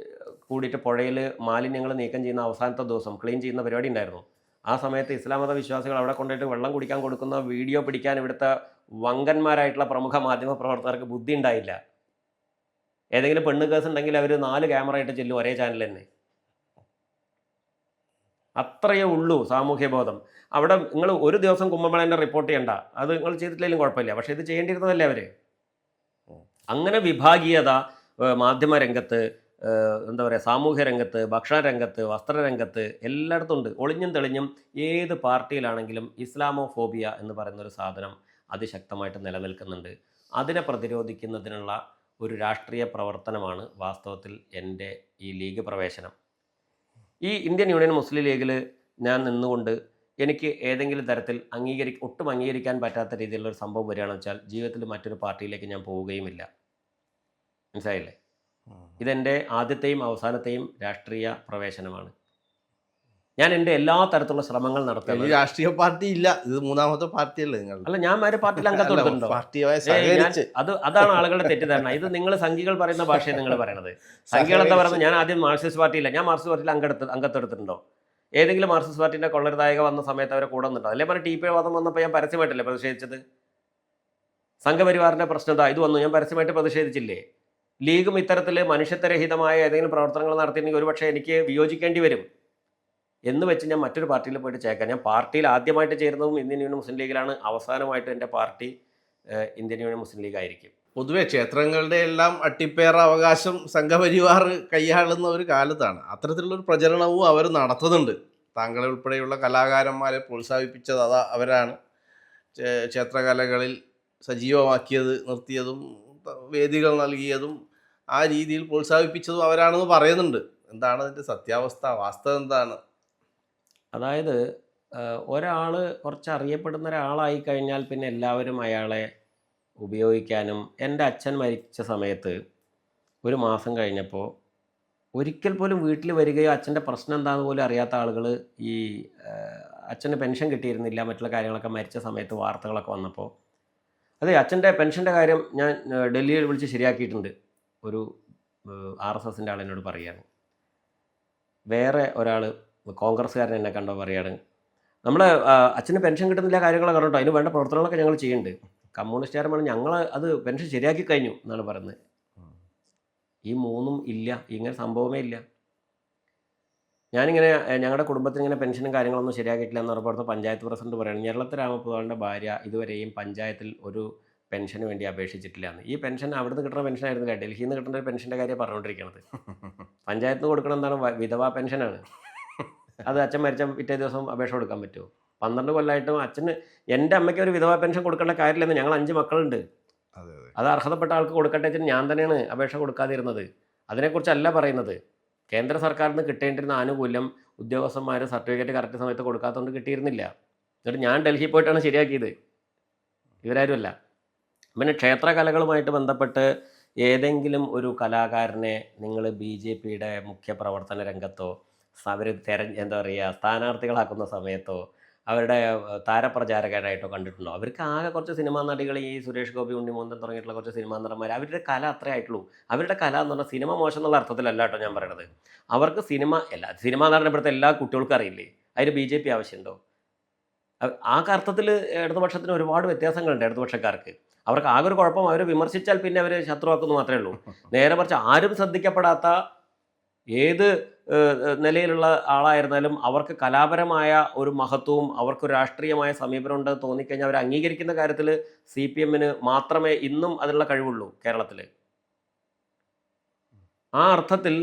കൂടിയിട്ട് പുഴയിൽ മാലിന്യങ്ങൾ നീക്കം ചെയ്യുന്ന അവസാനത്തെ ദിവസം ക്ലീൻ ചെയ്യുന്ന പരിപാടി ഉണ്ടായിരുന്നു. ആ സമയത്ത് ഇസ്ലാം മത വിശ്വാസികൾ അവിടെ കൊണ്ടുപോയിട്ട് വെള്ളം കുടിക്കാൻ കൊടുക്കുന്ന വീഡിയോ പിടിക്കാൻ ഇവിടുത്തെ വങ്കന്മാരായിട്ടുള്ള പ്രമുഖ മാധ്യമ പ്രവർത്തകർക്ക് ബുദ്ധി ഉണ്ടായില്ല. ഏതെങ്കിലും പെണ്ണ് കേസ് ഉണ്ടെങ്കിൽ അവർ 4 ക്യാമറ ആയിട്ട് ചെല്ലും ഒരേ ചാനൽ തന്നെ. അത്രയേ ഉള്ളൂ സാമൂഹ്യ ബോധം. അവിടെ നിങ്ങൾ ഒരു ദിവസം കുംഭമേളേൻ്റെ റിപ്പോർട്ട് ചെയ്യണ്ട, അത് നിങ്ങൾ ചെയ്തിട്ടില്ലെങ്കിലും കുഴപ്പമില്ല. പക്ഷേ ഇത് ചെയ്യേണ്ടിയിരുന്നതല്ലേ അവർ. അങ്ങനെ വിഭാഗീയത മാധ്യമ രംഗത്ത്, എന്താ പറയുക, സാമൂഹ്യ രംഗത്ത്, ഭക്ഷണ രംഗത്ത്, വസ്ത്രരംഗത്ത് എല്ലായിടത്തും ഉണ്ട്. ഒളിഞ്ഞും തെളിഞ്ഞും ഏത് പാർട്ടിയിലാണെങ്കിലും ഇസ്ലാമോഫോബിയ എന്ന് പറയുന്നൊരു സാധനം അതിശക്തമായിട്ട് നിലനിൽക്കുന്നുണ്ട്. അതിനെ പ്രതിരോധിക്കുന്നതിനുള്ള ഒരു രാഷ്ട്രീയ പ്രവർത്തനമാണ് വാസ്തവത്തിൽ എൻ്റെ ഈ ലീഗ് പ്രവേശനം. ഈ ഇന്ത്യൻ യൂണിയൻ മുസ്ലിം ലീഗിൽ ഞാൻ നിന്നുകൊണ്ട് എനിക്ക് ഏതെങ്കിലും തരത്തിൽ ഒട്ടും അംഗീകരിക്കാൻ പറ്റാത്ത രീതിയിലുള്ള ഒരു സംഭവം വരികയാണെന്ന് വെച്ചാൽ ജീവിതത്തിൽ മറ്റൊരു പാർട്ടിയിലേക്ക് ഞാൻ പോവുകയുമില്ല. മനസ്സിലായില്ലേ? ഇതെൻ്റെ ആദ്യത്തെയും അവസാനത്തെയും രാഷ്ട്രീയ പ്രവേശനമാണ്. ഞാൻ എൻ്റെ എല്ലാ തരത്തിലുള്ള ശ്രമങ്ങൾ നടത്തുന്നത്. രാഷ്ട്രീയ പാർട്ടി ഇല്ല, ഇത് 3ാമത്തെ പാർട്ടിയല്ലേ നിങ്ങൾ? അല്ല, ഞാൻ ഒരു പാർട്ടിയിൽ അംഗത്വമുണ്ടോ? അതാണ് ആളുകളുടെ തെറ്റിദ്ധാരണ. ഇത് നിങ്ങൾ സംഘികൾ പറയുന്ന ഭാഷയെ നിങ്ങൾ പറയണത്. സംഘികൾ എന്താ പറയുന്നത്? ഞാൻ ആദ്യം മാർക്സിസ്റ്റ് പാർട്ടിയില്ല. ഞാൻ മാർക്സിസ്റ്റ് പാർട്ടിയിൽ അംഗത്വെടുത്തിട്ടുണ്ടോ? ഏതെങ്കിലും മാർക്സിസ്റ്റ് പാർട്ടിൻ്റെ കൊള്ളരുതായക വന്ന സമയത്ത് അവരെ കൂടെ നിന്നിട്ടോ? അല്ലെ പറഞ്ഞ TP വാദം വന്നപ്പോൾ ഞാൻ പരസ്യമായിട്ടല്ലേ പ്രതിഷേധിച്ചത്? സംഘപരിവാറിൻ്റെ പ്രശ്നത ഇത് വന്നു, ഞാൻ പരസ്യമായിട്ട് പ്രതിഷേധിച്ചില്ലേ? ലീഗും ഇത്തരത്തിൽ മനുഷ്യത്വരഹിതമായ ഏതെങ്കിലും പ്രവർത്തനങ്ങൾ നടത്തിയിട്ടുണ്ടെങ്കിൽ ഒരുപക്ഷെ എനിക്ക് വിയോജിക്കേണ്ടി വരും എന്ന് വെച്ച് ഞാൻ മറ്റൊരു പാർട്ടിയിൽ പോയിട്ട് ചേർക്കാൻ. ഞാൻ പാർട്ടിയിൽ ആദ്യമായിട്ട് ചേരുന്നതും ഇന്ത്യൻ യൂണിയൻ മുസ്ലിം ലീഗിലാണ്. അവസാനമായിട്ട് എൻ്റെ പാർട്ടി ഇന്ത്യൻ യൂണിയൻ മുസ്ലിം ലീഗ് ആയിരിക്കും. പൊതുവെ ക്ഷേത്രങ്ങളുടെ എല്ലാം അട്ടിപ്പേറ അവകാശം സംഘപരിവാർ കൈയാളുന്ന ഒരു കാലത്താണ്. അത്തരത്തിലുള്ളൊരു പ്രചരണവും അവർ നടത്തുന്നുണ്ട്. താങ്കളെ ഉൾപ്പെടെയുള്ള കലാകാരന്മാരെ പ്രോത്സാഹിപ്പിച്ചത് അവരാണ്. ക്ഷേത്രകലകളിൽ സജീവമാക്കിയത്, നിർത്തിയതും വേദികൾ നൽകിയതും ആ രീതിയിൽ പ്രോത്സാഹിപ്പിച്ചതും അവരാണെന്ന് പറയുന്നുണ്ട്. എന്താണ് അതിൻ്റെ സത്യാവസ്ഥ, വാസ്തവം എന്താണ്? അതായത് ഒരാൾ കുറച്ച് അറിയപ്പെടുന്ന ഒരാളായി കഴിഞ്ഞാൽ പിന്നെ എല്ലാവരും അയാളെ ഉപയോഗിക്കാനും. എൻ്റെ അച്ഛൻ മരിച്ച സമയത്ത് ഒരു മാസം കഴിഞ്ഞപ്പോൾ ഒരിക്കൽ പോലും വീട്ടിൽ വരികയോ അച്ഛൻ്റെ പ്രശ്നം എന്താണെന്ന് പോലും അറിയാത്ത ആളുകൾ ഈ അച്ഛന് പെൻഷൻ കിട്ടിയിരുന്നില്ല, മറ്റുള്ള കാര്യങ്ങളൊക്കെ മരിച്ച സമയത്ത് വാർത്തകളൊക്കെ വന്നപ്പോൾ, അതെ അച്ഛൻ്റെ പെൻഷൻ്റെ കാര്യം ഞാൻ ഡൽഹിയിൽ വിളിച്ച് ശരിയാക്കിയിട്ടുണ്ട്. ഒരു RSSൻ്റെ ആൾ എന്നോട് പറയുകയാണ്. വേറെ ഒരാൾ കോൺഗ്രസ്സുകാരൻ എന്നെ കണ്ടോ പറയുകയാണ്, നമ്മൾ അച്ഛന് പെൻഷൻ കിട്ടുന്നില്ല കാര്യങ്ങളൊക്കെ കണ്ടോ, അതിന് വേണ്ട പ്രവർത്തനങ്ങളൊക്കെ ഞങ്ങൾ ചെയ്യുന്നുണ്ട്. കമ്മ്യൂണിസ്റ്റുകാരൻ ഞങ്ങൾ അത് പെൻഷൻ ശരിയാക്കി കഴിഞ്ഞു എന്നാണ് പറയുന്നത്. ഈ 3ഉം ഇല്ല, ഇങ്ങനെ സംഭവമേ ഇല്ല. ഞാനിങ്ങനെ ഞങ്ങളുടെ കുടുംബത്തിന് ഇങ്ങനെ പെൻഷനും കാര്യങ്ങളൊന്നും ശരിയാക്കിയിട്ടില്ല എന്ന് പറഞ്ഞപ്പോൾ പഞ്ചായത്ത് പ്രസിഡന്റ് പറയുന്നത്, ഞെരളത്ത് രാമപുതാളിൻ്റെ ഭാര്യ ഇതുവരെയും പഞ്ചായത്തിൽ ഒരു പെൻഷന് വേണ്ടി അപേക്ഷിച്ചിട്ടില്ല എന്ന്. ഈ പെൻഷൻ അവിടുന്ന് കിട്ടുന്ന പെൻഷൻ ആയിരുന്നില്ല, ഡൽഹിയിൽ നിന്ന് കിട്ടുന്ന ഒരു പെൻഷൻ്റെ കാര്യം പറഞ്ഞുകൊണ്ടിരിക്കുന്നത്. പഞ്ചായത്തിന് കൊടുക്കണം എന്താണ്? വിധവാ പെൻഷനാണ്. അത് അച്ഛൻ മരിച്ച പിറ്റേ ദിവസം അപേക്ഷ കൊടുക്കാൻ പറ്റുമോ? 12 കൊല്ലമായിട്ടും അച്ഛന്, എൻ്റെ അമ്മയ്ക്ക് ഒരു വിധവാ പെൻഷൻ കൊടുക്കേണ്ട കാര്യമില്ലെന്ന്. ഞങ്ങൾ 5 മക്കളുണ്ട്. അത് അർഹതപ്പെട്ട ആൾക്ക് കൊടുക്കട്ടെ വെച്ചാൽ ഞാൻ തന്നെയാണ് അപേക്ഷ കൊടുക്കാതിരുന്നത്. അതിനെക്കുറിച്ചല്ല പറയുന്നത്. കേന്ദ്ര സർക്കാരിൽ നിന്ന് കിട്ടേണ്ടിരുന്ന ആനുകൂല്യം ഉദ്യോഗസ്ഥന്മാർ സർട്ടിഫിക്കറ്റ് കറക്റ്റ് സമയത്ത് കൊടുക്കാത്തതുകൊണ്ട് കിട്ടിയിരുന്നില്ല. എന്നിട്ട് ഞാൻ ഡൽഹിയിൽ പോയിട്ടാണ് ശരിയാക്കിയത്, ഇവരാരുമല്ല. പിന്നെ ക്ഷേത്രകലകളുമായിട്ട് ബന്ധപ്പെട്ട് ഏതെങ്കിലും ഒരു കലാകാരനെ നിങ്ങൾ BJPയുടെ മുഖ്യ പ്രവർത്തന രംഗത്തോ അവർ എന്താ പറയുക സ്ഥാനാർത്ഥികളാക്കുന്ന സമയത്തോ അവരുടെ താരപ്രചാരകരായിട്ടോ കണ്ടിട്ടുണ്ടോ? അവർക്ക് ആകെ കുറച്ച് സിനിമാ നടികൾ, ഈ സുരേഷ് ഗോപി, ഉണ്ണിമൂന്തൻ തുടങ്ങിയിട്ടുള്ള കുറച്ച് സിനിമാ നടന്മാർ, അവരുടെ കല അത്രേ ആയിട്ടുള്ളൂ. അവരുടെ കല എന്ന് പറഞ്ഞാൽ സിനിമ മോശം എന്നുള്ള അർത്ഥത്തിലല്ല കേട്ടോ ഞാൻ പറയണത്. അവർക്ക് സിനിമ നടനപ്പെടുത്ത എല്ലാ കുട്ടികൾക്കും അറിയില്ലേ, അതിന് BJP ആവശ്യമുണ്ടോ? ആ അർത്ഥത്തിൽ ഇടതുപക്ഷത്തിന് ഒരുപാട് വ്യത്യാസങ്ങളുണ്ട്. ഇടതുപക്ഷക്കാർക്ക് അവർക്ക് ആകെ ഒരു കുഴപ്പം, അവർ വിമർശിച്ചാൽ പിന്നെ അവർ ശത്രുവാക്കുന്നു മാത്രമേ ഉള്ളൂ. നേരെ മറിച്ച് ആരും ശ്രദ്ധിക്കപ്പെടാത്ത ഏത് നിലയിലുള്ള ആളായിരുന്നാലും അവർക്ക് കലാപരമായ ഒരു മഹത്വവും അവർക്കൊരു രാഷ്ട്രീയമായ സമീപനം ഉണ്ടെന്ന് തോന്നിക്കഴിഞ്ഞാൽ അവർ അംഗീകരിക്കുന്ന കാര്യത്തിൽ CPM-ന് മാത്രമേ ഇന്നും അതിനുള്ള കഴിവുള്ളൂ കേരളത്തിൽ. ആ അർത്ഥത്തിൽ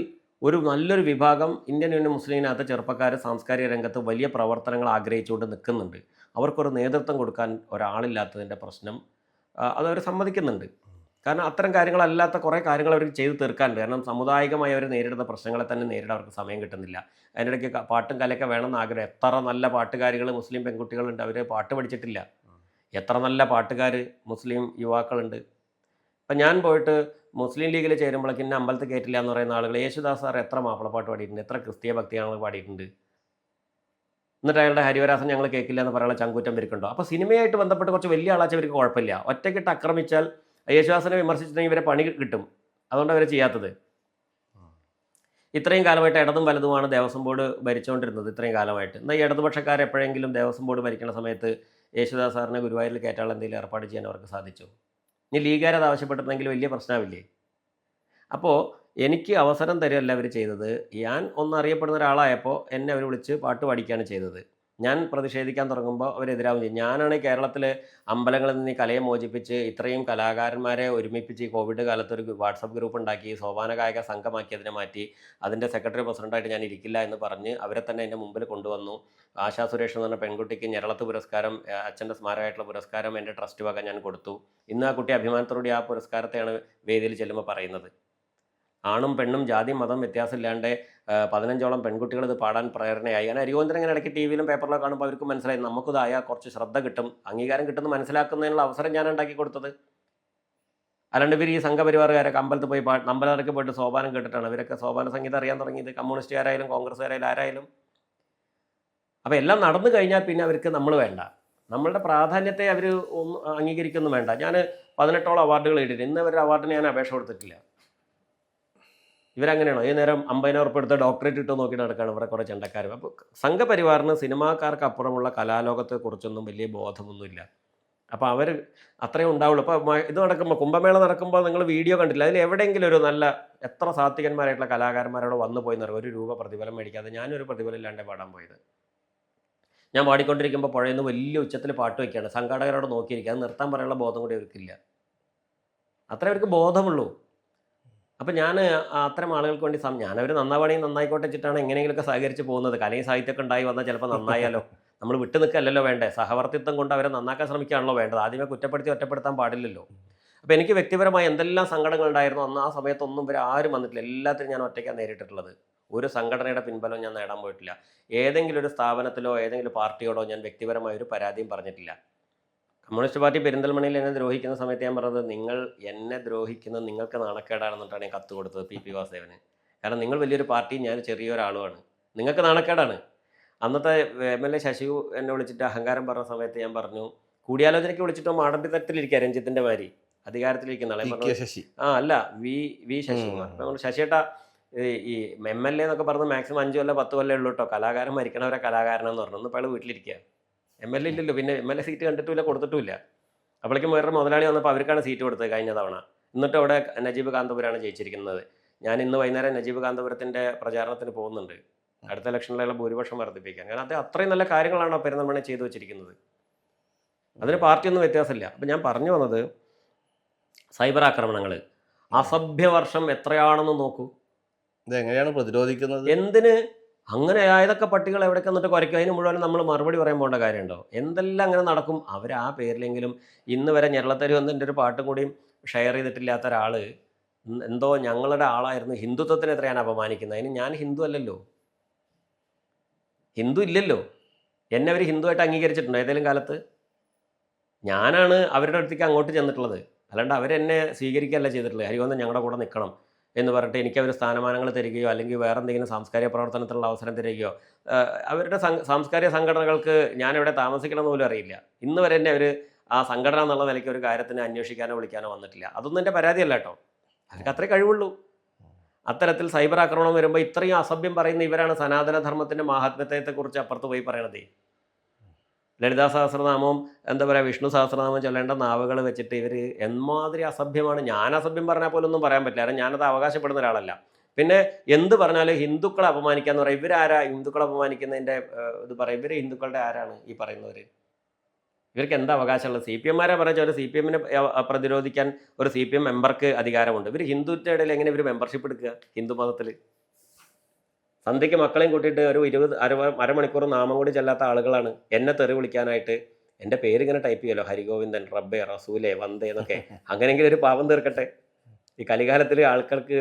ഒരു നല്ലൊരു വിഭാഗം ഇന്ത്യൻ യൂണിയൻ മുസ്ലിം ലീഗിനകത്ത് ചെറുപ്പക്കാർ സാംസ്കാരിക രംഗത്ത് വലിയ പ്രവർത്തനങ്ങൾ ആഗ്രഹിച്ചുകൊണ്ട് നിൽക്കുന്നുണ്ട്. അവർക്കൊരു നേതൃത്വം കൊടുക്കാൻ ഒരാളില്ലാത്തതിൻ്റെ പ്രശ്നം അതവർ സമ്മതിക്കുന്നുണ്ട്. കാരണം അത്തരം കാര്യങ്ങളല്ലാത്ത കുറേ കാര്യങ്ങൾ അവർ ചെയ്തു തീർക്കാനുണ്ട്. കാരണം സാമുദായികമായി അവർ നേരിടുന്ന പ്രശ്നങ്ങളെ തന്നെ നേരിടാൻ അവർക്ക് സമയം കിട്ടുന്നില്ല. അതിനിടയ്ക്ക് പാട്ടും കലയൊക്കെ വേണമെന്ന് ആഗ്രഹം. എത്ര നല്ല പാട്ടുകാരികൾ മുസ്ലിം പെൺകുട്ടികളുണ്ട്, അവർ പാട്ട് പഠിച്ചിട്ടില്ല. എത്ര നല്ല പാട്ടുകാർ മുസ്ലിം യുവാക്കളുണ്ട്. ഇപ്പം ഞാൻ പോയിട്ട് മുസ്ലിം ലീഗിൽ ചേരുമ്പോഴേക്കും ഇന്നെ അമ്പലത്തിൽ കയറ്റില്ല എന്ന് പറയുന്ന ആളുകൾ യേശുദാസ് സാർ എത്ര മാപ്പിളപ്പാട്ട് പാടിയിട്ടുണ്ട്, എത്ര ക്രിസ്തീയ ഭക്തിഗാനങ്ങൾ പാടിയിട്ടുണ്ട്. എന്നിട്ട് അയാളുടെ ഹരിവരാസൻ ഞങ്ങൾ കേൾക്കില്ല എന്ന് പറയാനുള്ള ചങ്കൂറ്റം ഇവർക്കുണ്ടോ? അപ്പോൾ സിനിമയായിട്ട് ബന്ധപ്പെട്ട് കുറച്ച് വലിയ ആളാച്ച ഇവർക്ക് കുഴപ്പമില്ല. ഒറ്റയ്ക്കിട്ട് ആക്രമിച്ചാൽ യേശുദാസിനെ വിമർശിച്ചിട്ടുണ്ടെങ്കിൽ ഇവരെ പണി കിട്ടും. അതുകൊണ്ട് അവർ ചെയ്യാത്തത്. ഇത്രയും കാലമായിട്ട് ഇടതും വലതുമാണ് ദേവസ്വം ബോർഡ് ഭരിച്ചുകൊണ്ടിരുന്നത്. ഇത്രയും കാലമായിട്ട് എന്നാൽ ഈ ഇടതുപക്ഷക്കാർ എപ്പോഴെങ്കിലും ദേവസ്വം ബോർഡ് ഭരിക്കുന്ന സമയത്ത് യേശുദാസ് സാറിനെ ഗുരുവായൂരിൽ കയറ്റാനുള്ള എന്തെങ്കിലും ഏർപ്പാട് ചെയ്യാൻ അവർക്ക് സാധിച്ചു? ഇനി ലീഗുകാരത് ആവശ്യപ്പെട്ടിട്ടുണ്ടെങ്കിൽ വലിയ പ്രശ്നമാവില്ലേ? അപ്പോൾ എനിക്ക് അവസരം തരുമല്ല അവർ ചെയ്തത്. ഞാൻ ഒന്നറിയപ്പെടുന്ന ഒരാളായപ്പോൾ എന്നെ അവർ വിളിച്ച് പാട്ട് പാടിക്കുകയാണ് ചെയ്തത്. ഞാൻ പ്രതിഷേധിക്കാൻ തുടങ്ങുമ്പോൾ അവരെതിരാവും ചെയ്യും. ഞാനാണ് കേരളത്തിൽ അമ്പലങ്ങളിൽ നിന്ന് ഈ കലയെ മോചിപ്പിച്ച് ഇത്രയും കലാകാരന്മാരെ ഒരുമിപ്പിച്ച് ഈ കോവിഡ് കാലത്ത് ഒരു വാട്സപ്പ് ഗ്രൂപ്പ് ഉണ്ടാക്കി സോപാന ഗായക സംഘമാക്കി അതിനെ മാറ്റി അതിൻ്റെ സെക്രട്ടറി പ്രസിഡൻ്റായിട്ട് ഞാൻ ഇരിക്കില്ല എന്ന് പറഞ്ഞ് അവരെ തന്നെ എൻ്റെ മുമ്പിൽ കൊണ്ടുവന്നു. ആശാ സുരേഷ് എന്ന് പറഞ്ഞ പെൺകുട്ടിക്ക് ഞെരളത്ത് പുരസ്കാരം, അച്ഛൻ്റെ സ്മാരകമായിട്ടുള്ള പുരസ്കാരം എൻ്റെ ട്രസ്റ്റ് വക ഞാൻ കൊടുത്തു. ഇന്ന് ആ കുട്ടി അഭിമാനത്തോടെ ആ പുരസ്കാരത്തെയാണ് വേദിയിൽ ചെല്ലുമ്പോൾ പറയുന്നത്. ആണും പെണ്ണും ജാതിയും മതം വ്യത്യാസമില്ലാണ്ട് 15ഓളം പെൺകുട്ടികൾ ഇത് പാടാൻ പ്രേരണയായി. അങ്ങനെ അരികോന്തരം ഇങ്ങനെ ഇടയ്ക്ക് TV യിലും പേപ്പറിലൊക്കെ കാണുമ്പോൾ അവർക്ക് മനസ്സിലായി നമുക്കിതായാൽ കുറച്ച് ശ്രദ്ധ കിട്ടും, അംഗീകാരം കിട്ടുമെന്ന് മനസ്സിലാക്കുന്നതിനുള്ള അവസരം ഞാൻ ഉണ്ടാക്കി കൊടുത്തത്. അല്ലാണ്ട് ഇവർ ഈ സംഘപരിവാറുകാരൊക്കെ അമ്പലത്തിൽ പോയി അമ്പലത്തിലേക്ക് പോയിട്ട് സോപാനം കേട്ടിട്ടാണ് ഇവരൊക്കെ സോപാന സംഗീതം അറിയാൻ തുടങ്ങിയത്. കമ്മ്യൂണിസ്റ്റുകാരായാലും കോൺഗ്രസ്സുകാരായാലും ആരായാലും. അപ്പോൾ എല്ലാം നടന്നു കഴിഞ്ഞാൽ പിന്നെ അവർക്ക് നമ്മൾ വേണ്ട, നമ്മളുടെ പ്രാധാന്യത്തെ അവർ ഒന്നും അംഗീകരിക്കൊന്നും വേണ്ട. ഞാൻ 18ഓളം അവാർഡുകൾ നേടിയിട്ട് ഇന്ന് ഒരു അവാർഡിന് ഞാൻ അപേക്ഷ കൊടുത്തിട്ടില്ല. ഇവരങ്ങനെയാണോ? ഈ നേരം 50,000 ഉറുപ്പിക എടുത്ത് ഡോക്ടറേറ്റ് ഇട്ട് നോക്കി നടക്കുകയാണ് ഇവിടെ കുറേ ചെണ്ടക്കാരും. അപ്പോൾ സംഘപരിവാറിന് സിനിമാക്കാർക്ക് അപ്പുറമുള്ള കലാലോകത്തെക്കുറിച്ചൊന്നും വലിയ ബോധമൊന്നുമില്ല. അപ്പോൾ അവർ അത്രയും ഉണ്ടാവുള്ളൂ. അപ്പോൾ ഇത് നടക്കുമ്പോൾ കുംഭമേള നടക്കുമ്പോൾ നിങ്ങൾ വീഡിയോ കണ്ടില്ല, അതിൽ എവിടെയെങ്കിലും ഒരു നല്ല എത്ര സാത്വികന്മാരായിട്ടുള്ള കലാകാരന്മാരോട് വന്നു പോയി നിറയും ഒരു രൂപ പ്രതിഫലം മേടിക്കാതെ. ഞാനൊരു പ്രതിഫലം ഇല്ലാണ്ട് പാടാൻ പോയത്. ഞാൻ പാടിക്കൊണ്ടിരിക്കുമ്പോൾ പുഴയിൽ നിന്ന് വലിയ ഉച്ചത്തിൽ പാട്ട് വയ്ക്കുകയാണ്. സംഘാടകരോട് നോക്കിയിരിക്കുക. അത് നിർത്താൻ പറയാനുള്ള ബോധം കൂടി അവർക്കില്ല. അത്രേ അവർക്ക് ബോധമുള്ളൂ. അപ്പം ഞാൻ അത്തരം ആളുകൾക്ക് വേണ്ടി ഞാനവർ നന്നാവണമെങ്കിൽ നന്നായിക്കോട്ടെ വെച്ചിട്ടാണ് എങ്ങനെയെങ്കിലുമൊക്കെ സഹകരിച്ച് പോകുന്നത്. കലയും സാഹിത്യമൊക്കെ ഉണ്ടായി വന്നാൽ ചിലപ്പോൾ നന്നായാലോ. നമ്മൾ വിട്ടു നിൽക്കല്ലല്ലോ വേണ്ടേ, സഹവർത്തിത്വം കൊണ്ട് അവരെ നന്നാക്കാൻ ശ്രമിക്കുകയാണല്ലോ വേണ്ടത്. ആദ്യമേ കുറ്റപ്പെടുത്തി ഒറ്റപ്പെടുത്താൻ പാടില്ലല്ലോ. അപ്പോൾ എനിക്ക് വ്യക്തിപരമായി എന്തെല്ലാം സങ്കടങ്ങളുണ്ടായിരുന്നു അന്ന് ആ സമയത്തൊന്നും ഇവർ ആരും വന്നിട്ടില്ല. എല്ലാത്തിനും ഞാൻ ഒറ്റയ്ക്കാണ് നേരിട്ടിട്ടുള്ളത്. ഒരു സംഘടനയുടെ പിൻബലം ഞാൻ നേടാൻ പോയിട്ടില്ല. ഏതെങ്കിലും ഒരു സ്ഥാപനത്തിലോ ഏതെങ്കിലും പാർട്ടിയോടോ ഞാൻ വ്യക്തിപരമായ ഒരു പരാതിയും പറഞ്ഞിട്ടില്ല. കമ്മ്യൂണിസ്റ്റ് പാർട്ടി പെരിന്തൽമണ്ണയിൽ എന്നെ ദ്രോഹിക്കുന്ന സമയത്ത് ഞാൻ പറഞ്ഞത് നിങ്ങൾ എന്നെ ദ്രോഹിക്കുന്നത് നിങ്ങൾക്ക് നാണക്കേടാണെന്നിട്ടാണ് ഞാൻ കത്ത് കൊടുത്തത് PP വാസുദേവന്. കാരണം നിങ്ങൾ വലിയൊരു പാർട്ടി, ഞാൻ ചെറിയൊരാളുമാണ്, നിങ്ങൾക്ക് നാണക്കേടാണ്. അന്നത്തെ MLA ശശി എന്നെ വിളിച്ചിട്ട് അഹങ്കാരം പറഞ്ഞ സമയത്ത് ഞാൻ പറഞ്ഞു കൂടിയാലോചനയ്ക്ക് വിളിച്ചിട്ടോ മാടമ്പി തരത്തിലിരിക്കുക രഞ്ജിത്തിൻ്റെ മാതിരി അധികാരത്തിലിരിക്കുന്ന ആളെ പറഞ്ഞു. അല്ല വി ശശികുമാർ. നമ്മൾ ശശിയേട്ടാ ഈ MLA എന്നൊക്കെ പറഞ്ഞ് മാക്സിമം 5 കൊല്ലം 10 കൊല്ലം ഉള്ളൂ കേട്ടോ, കലാകാരൻ മരിക്കണവരെ കലാകാരനെന്ന് പറഞ്ഞു. ഒന്ന് ഇപ്പോൾ വീട്ടിലിരിക്കുക. MLA ഇല്ലല്ലോ, പിന്നെ MLA സീറ്റ് കണ്ടിട്ടുമില്ല കൊടുത്തിട്ടുമില്ല. അപ്പോഴേക്കും വേറെ മുതലാളി വന്നപ്പോൾ അവർക്കാണ് സീറ്റ് കൊടുത്തത് കഴിഞ്ഞ തവണ. എന്നിട്ട് അവിടെ നജീബ് കാന്തപുരമാണ് ജയിച്ചിരിക്കുന്നത്. ഞാൻ ഇന്ന് വൈകുന്നേരം നജീബ് കാന്തപുരത്തിൻ്റെ പ്രചാരണത്തിന് പോകുന്നുണ്ട്, അടുത്ത ഇലക്ഷനിലുള്ള ഭൂരിപക്ഷം വർദ്ധിപ്പിക്കാൻ. കാരണം അത് അത്രയും നല്ല കാര്യങ്ങളാണ് പെരുന്തൽമണ്ണ ചെയ്തു വെച്ചിരിക്കുന്നത്. അതിന് പാർട്ടിയൊന്നും വ്യത്യാസമില്ല. അപ്പം ഞാൻ പറഞ്ഞു വന്നത് സൈബർ ആക്രമണങ്ങൾ അസഭ്യവർഷം എത്രയാണെന്ന് നോക്കൂ. ഇതെങ്ങനെയാണ് പ്രതിരോധിക്കുന്നത്? എന്തിന് അങ്ങനെ ഏതൊക്കെ പട്ടികൾ എവിടേക്ക് എന്നിട്ട് കുറയ്ക്കും? അതിന് മുഴുവൻ നമ്മൾ മറുപടി പറയാൻ പോകേണ്ട കാര്യമുണ്ടോ? എന്തെല്ലാം അങ്ങനെ നടക്കും. അവർ ആ പേരിലെങ്കിലും ഇന്ന് വരെ ഞെരളത്തരി വന്ന് ഒരു പാട്ടും കൂടിയും ഷെയർ ചെയ്തിട്ടില്ലാത്ത ഒരാൾ എന്തോ ഞങ്ങളുടെ ആളായിരുന്നു, ഹിന്ദുത്വത്തിന് എത്രയാണ് അപമാനിക്കുന്നത്. അതിന് ഞാൻ ഹിന്ദു അല്ലല്ലോ, ഹിന്ദു ഇല്ലല്ലോ. എന്നെ അവർ ഹിന്ദുവായിട്ട് അംഗീകരിച്ചിട്ടുണ്ടോ ഏതെങ്കിലും കാലത്ത്? ഞാനാണ് അവരുടെ അടുത്തേക്ക് അങ്ങോട്ട് ചെന്നിട്ടുള്ളത്, അല്ലാണ്ട് അവരെന്നെ സ്വീകരിക്കുകയല്ല ചെയ്തിട്ടുള്ളത്. ഹരിവന്ന് ഞങ്ങളുടെ കൂടെ നിൽക്കണം എന്ന് പറഞ്ഞിട്ട് എനിക്ക് അവർ സ്ഥാനമാനങ്ങൾ തരികയോ അല്ലെങ്കിൽ വേറെ എന്തെങ്കിലും സാംസ്കാരിക പ്രവർത്തനത്തിലുള്ള അവസരം തരികയോ അവരുടെ സാംസ്കാരിക സംഘടനകൾക്ക് ഞാൻ എവിടെ താമസിക്കണമെന്ന് പോലും അറിയില്ല. ഇന്ന് വരെ എന്നെ അവർ ആ സംഘടന എന്നുള്ള നിലയ്ക്ക് ഒരു കാര്യത്തിന് അന്വേഷിക്കാനോ വിളിക്കാനോ വന്നിട്ടില്ല. അതൊന്നും എൻ്റെ പരാതിയല്ല കേട്ടോ, അവർക്ക് അത്രേ കഴിവുള്ളൂ. അത്തരത്തിൽ സൈബർ ആക്രമണം വരുമ്പോൾ ഇത്രയും അസഭ്യം പറയുന്ന ഇവരാണ് സനാതനധർമ്മത്തിൻ്റെ മാഹാത്മ്യത്തെക്കുറിച്ച് അപ്പുറത്ത് പോയി പറയണതേ. ലളിതാ സഹസ്രനാമവും എന്താ പറയുക വിഷ്ണു സഹസ്രനാമം ചൊല്ലേണ്ട നാവുകൾ വെച്ചിട്ട് ഇവർ എന്മാതിരി അസഭ്യമാണ്. ഞാൻ അസഭ്യം പറഞ്ഞാൽ പോലും ഒന്നും പറയാൻ പറ്റില്ല, കാരണം ഞാനത് അവകാശപ്പെടുന്ന ഒരാളല്ല. പിന്നെ എന്ത് പറഞ്ഞാലും ഹിന്ദുക്കളെ അപമാനിക്കാന്ന് പറയാം. ഇവരാരാ ഹിന്ദുക്കളെ അപമാനിക്കുന്നതിൻ്റെ ഇത് പറയും? ഇവർ ഹിന്ദുക്കളുടെ ആരാണ് ഈ പറയുന്നവർ? ഇവർക്ക് എന്താ അവകാശമുള്ളത്? സി പി എംമാരെ പറഞ്ഞാൽ ഒരു സി പി എമ്മിനെ പ്രതിരോധിക്കാൻ ഒരു സി പി എം മെമ്പർക്ക് അധികാരമുണ്ട്. ഇവർ ഹിന്ദുത്വ ഇടയിൽ എങ്ങനെ ഇവർ മെമ്പർഷിപ്പ് എടുക്കുക ഹിന്ദു മതത്തിൽ? സന്ധ്യയ്ക്ക് മക്കളെയും കൂട്ടിയിട്ട് ഒരു 20 അരമണിക്കൂർ നാമം കൂടി ചെല്ലാത്ത ആളുകളാണ് എന്നെ തെറി വിളിക്കാനായിട്ട്. എൻ്റെ പേര് ഇങ്ങനെ ടൈപ്പ് ചെയ്യുമല്ലോ, ഹരിഗോവിന്ദൻ, റബ്ബെ, റസൂലെ, വന്ദേ എന്നൊക്കെ. അങ്ങനെയെങ്കിലും ഒരു പാപം തീർക്കട്ടെ. ഈ കലികാലത്തിൽ ആൾക്കാർക്ക്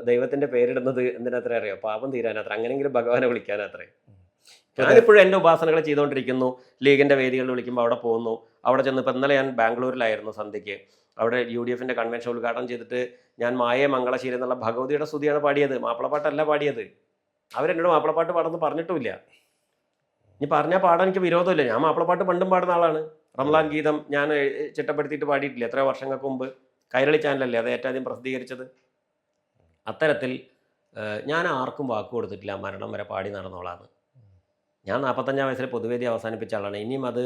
ദൈവത്തിൻ്റെ പേരിടുന്നത് എന്തിനത്ര അറിയോ? പാപം തീരാനത്ര. അങ്ങനെയെങ്കിലും ഭഗവാനെ വിളിക്കാനത്രേ. ഞാനിപ്പോഴും എൻ്റെ ഉപാസനകൾ ചെയ്തുകൊണ്ടിരിക്കുന്നു. ലീഗിൻ്റെ വേദികളിൽ വിളിക്കുമ്പോൾ അവിടെ പോകുന്നു. അവിടെ ചെന്ന് ഇപ്പം ഇന്നലെ ഞാൻ ബാംഗ്ലൂരിലായിരുന്നു സന്ധ്യയ്ക്ക്. അവിടെ UDFൻ്റെ കൺവെൻഷൻ ഉദ്ഘാടനം ചെയ്തിട്ട് ഞാൻ മായേ മംഗളശീലം എന്നുള്ള ഭഗവതിയുടെ സ്തുതിയാണ് പാടിയത്, മാപ്പിളപ്പാട്ടല്ല പാടിയത്. അവരെന്നോട് മാപ്പിളപ്പാട്ട് പാടുന്നു പറഞ്ഞിട്ടുമില്ല. ഇനി പറഞ്ഞാൽ പാടാൻ എനിക്ക് വിരോധമില്ല. ഞാൻ മാപ്പിളപ്പാട്ട് പണ്ടും പാടുന്ന ആളാണ്. റംലാൻ ഗീതം ഞാൻ ചിട്ടപ്പെടുത്തിയിട്ട് പാടിയിട്ടില്ല എത്രയോ വർഷങ്ങൾക്ക് മുമ്പ്. കൈരളി ചാനലല്ലേ അത് ഏറ്റവും ആദ്യം പ്രസിദ്ധീകരിച്ചത്. അത്തരത്തിൽ ഞാൻ ആർക്കും വാക്ക് കൊടുത്തിട്ടില്ല. മരണം വരെ പാടി നടന്നോളാണ്. ഞാൻ 45 വയസ്സിൽ പൊതുവേദി അവസാനിപ്പിച്ച ആളാണ്. ഇനിയും അത്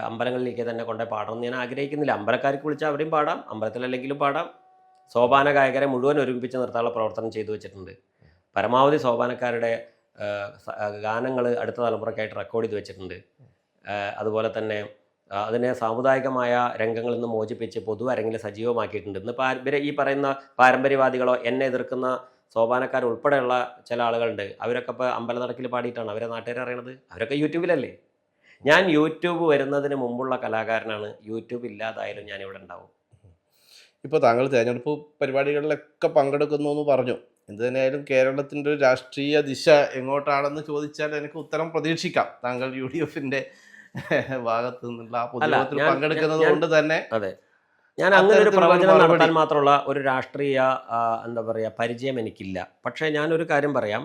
അമ്പലങ്ങളിലേക്ക് തന്നെ കൊണ്ടേ പാടണമെന്ന് ഞാൻ ആഗ്രഹിക്കുന്നില്ല. അമ്പലക്കാർക്ക് വിളിച്ചാൽ അവിടെയും പാടാം, അമ്പലത്തിലല്ലെങ്കിലും പാടാം. സോപാന ഗായകരെ മുഴുവൻ ഒരുമിപ്പിച്ച് നിർത്താനുള്ള പ്രവർത്തനം ചെയ്തു വെച്ചിട്ടുണ്ട്. പരമാവധി സോപാനക്കാരുടെ ഗാനങ്ങൾ അടുത്ത തലമുറയ്ക്കായിട്ട് റെക്കോർഡ് ചെയ്ത് വെച്ചിട്ടുണ്ട്. അതുപോലെ തന്നെ അതിനെ സാമുദായികമായ രംഗങ്ങളിൽ നിന്ന് മോചിപ്പിച്ച് പൊതു അരങ്ങിൽ സജീവമാക്കിയിട്ടുണ്ട്. ഇന്ന് ഈ പറയുന്ന പാരമ്പര്യവാദികളോ എന്നെ എതിർക്കുന്ന സോപാനക്കാർ ഉൾപ്പെടെയുള്ള ചില ആളുകളുണ്ട്. അവരൊക്കെ ഇപ്പോൾ അമ്പലനടക്കിൽ പാടിയിട്ടാണ് അവരെ നാട്ടുകാർ അറിയണത്. അവരൊക്കെ യൂട്യൂബിലല്ലേ. ഞാൻ യൂട്യൂബ് വരുന്നതിന് മുമ്പുള്ള കലാകാരനാണ്. യൂട്യൂബ് ഇല്ലാതായാലും ഞാനിവിടെ ഉണ്ടാവും. ഇപ്പോൾ താങ്കൾ തിരഞ്ഞെടുപ്പ് പരിപാടികളിലൊക്കെ പങ്കെടുക്കുന്നു എന്ന് പറഞ്ഞു. എന്ത് തന്നെയായാലും കേരളത്തിൻ്റെ ഒരു രാഷ്ട്രീയ ദിശ എങ്ങോട്ടാണെന്ന് ചോദിച്ചാൽ എനിക്ക് ഉത്തരം പ്രതീക്ഷിക്കാം. താങ്കൾ UDFൻ്റെ ഭാഗത്തു നിന്നുള്ള ആ പൊതുയോഗത്തിൽ പങ്കെടുക്കുന്നത് കൊണ്ട് തന്നെ. അതെ, ഞാൻ അങ്ങനെ ഒരു പ്രവചനം നടത്താൻ മാത്രമുള്ള ഒരു രാഷ്ട്രീയ എന്താ പറയുക പരിചയം എനിക്കില്ല. പക്ഷേ ഞാനൊരു കാര്യം പറയാം.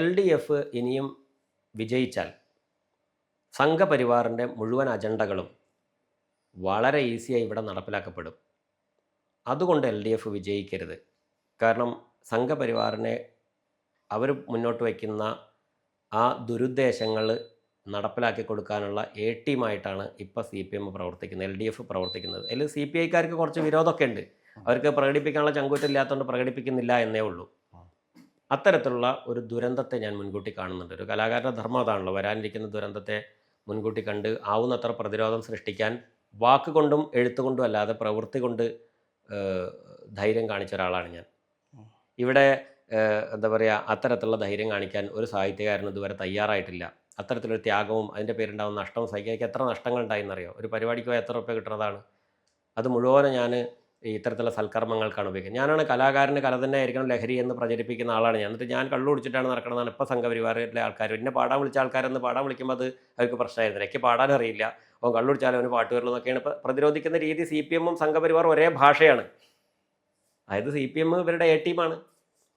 LDF ഇനിയും വിജയിച്ചാൽ സംഘപരിവാറിൻ്റെ മുഴുവൻ അജണ്ടകളും വളരെ ഈസിയായി ഇവിടെ നടപ്പിലാക്കപ്പെടും. അതുകൊണ്ട് LDF വിജയിക്കരുത്. കാരണം സംഘപരിവാറിനെ അവർ മുന്നോട്ട് വയ്ക്കുന്ന ആ ദുരുദ്ദേശങ്ങൾ നടപ്പിലാക്കി കൊടുക്കാനുള്ള ടീമായിട്ടാണ് ഇപ്പോൾ CPM പ്രവർത്തിക്കുന്നത്, LDF പ്രവർത്തിക്കുന്നത്. അതിൽ CPIക്കാർക്ക് കുറച്ച് വിരോധമൊക്കെ ഉണ്ട്. അവർക്ക് പ്രകടിപ്പിക്കാനുള്ള ചങ്കൂറ്റില്ലാത്തതുകൊണ്ട് പ്രകടിപ്പിക്കുന്നില്ല എന്നേ ഉള്ളൂ. അത്തരത്തിലുള്ള ഒരു ദുരന്തത്തെ ഞാൻ മുൻകൂട്ടി കാണുന്നുണ്ട്. ഒരു കലാകാരൻ്റെ ധർമ്മം അതാണല്ലോ, വരാനിരിക്കുന്ന ദുരന്തത്തെ മുൻകൂട്ടി കണ്ട് ആവുന്നത്ര പ്രതിരോധം സൃഷ്ടിക്കാൻ വാക്കുകൊണ്ടും എഴുത്തുകൊണ്ടും അല്ലാതെ പ്രവൃത്തി കൊണ്ട് ധൈര്യം കാണിച്ച ഒരാളാണ് ഞാൻ. ഇവിടെ എന്താ പറയുക, അത്തരത്തിലുള്ള ധൈര്യം കാണിക്കാൻ ഒരു സാഹിത്യകാരനും ഇതുവരെ തയ്യാറായിട്ടില്ല. അത്തരത്തിലൊരു ത്യാഗവും അതിൻ്റെ പേരുണ്ടാകുന്ന നഷ്ടവും സഹിക്കാൻ എത്ര നഷ്ടങ്ങൾ ഉണ്ടായെന്നറിയോ? ഒരു പരിപാടിക്ക് പോയി എത്ര റുപ്യ കിട്ടുന്നതാണ്? അത് മുഴുവനും ഞാൻ ഇത്തരത്തിലുള്ള സൽക്കർമ്മങ്ങൾക്കാണ് ഉപയോഗിക്കുന്നത്. ഞാനാണ് കലാകാരന് കല തന്നെ ആയിരിക്കണം ലഹരി എന്ന് പ്രചരിപ്പിക്കുന്ന ആളാണ് ഞാൻ. എന്നിട്ട് ഞാൻ കള്ളു കുടിച്ചിട്ടാണ് നടക്കണമെന്നാണ് ഇപ്പോൾ സംഘപരിവാറിലെ ആൾക്കാർ. എന്നെ പാടാൻ വിളിച്ച ആൾക്കാരെന്ന് പാടാൻ വിളിക്കുമ്പോൾ അത് അവർക്ക് പ്രശ്നമായിരുന്നു. എനിക്ക് പാടാൻ അറിയില്ല, അവൻ കള്ളു കുടിച്ചാലും അവന് പാട്ട് വരുള്ളൂ എന്നൊക്കെയാണ് ഇപ്പോൾ പ്രതിരോധിക്കുന്ന രീതി. CPM സംഘപരിവാറും ഒരേ ഭാഷയാണ്. അതായത് CPM ഇവരുടെ ടീമാണ്.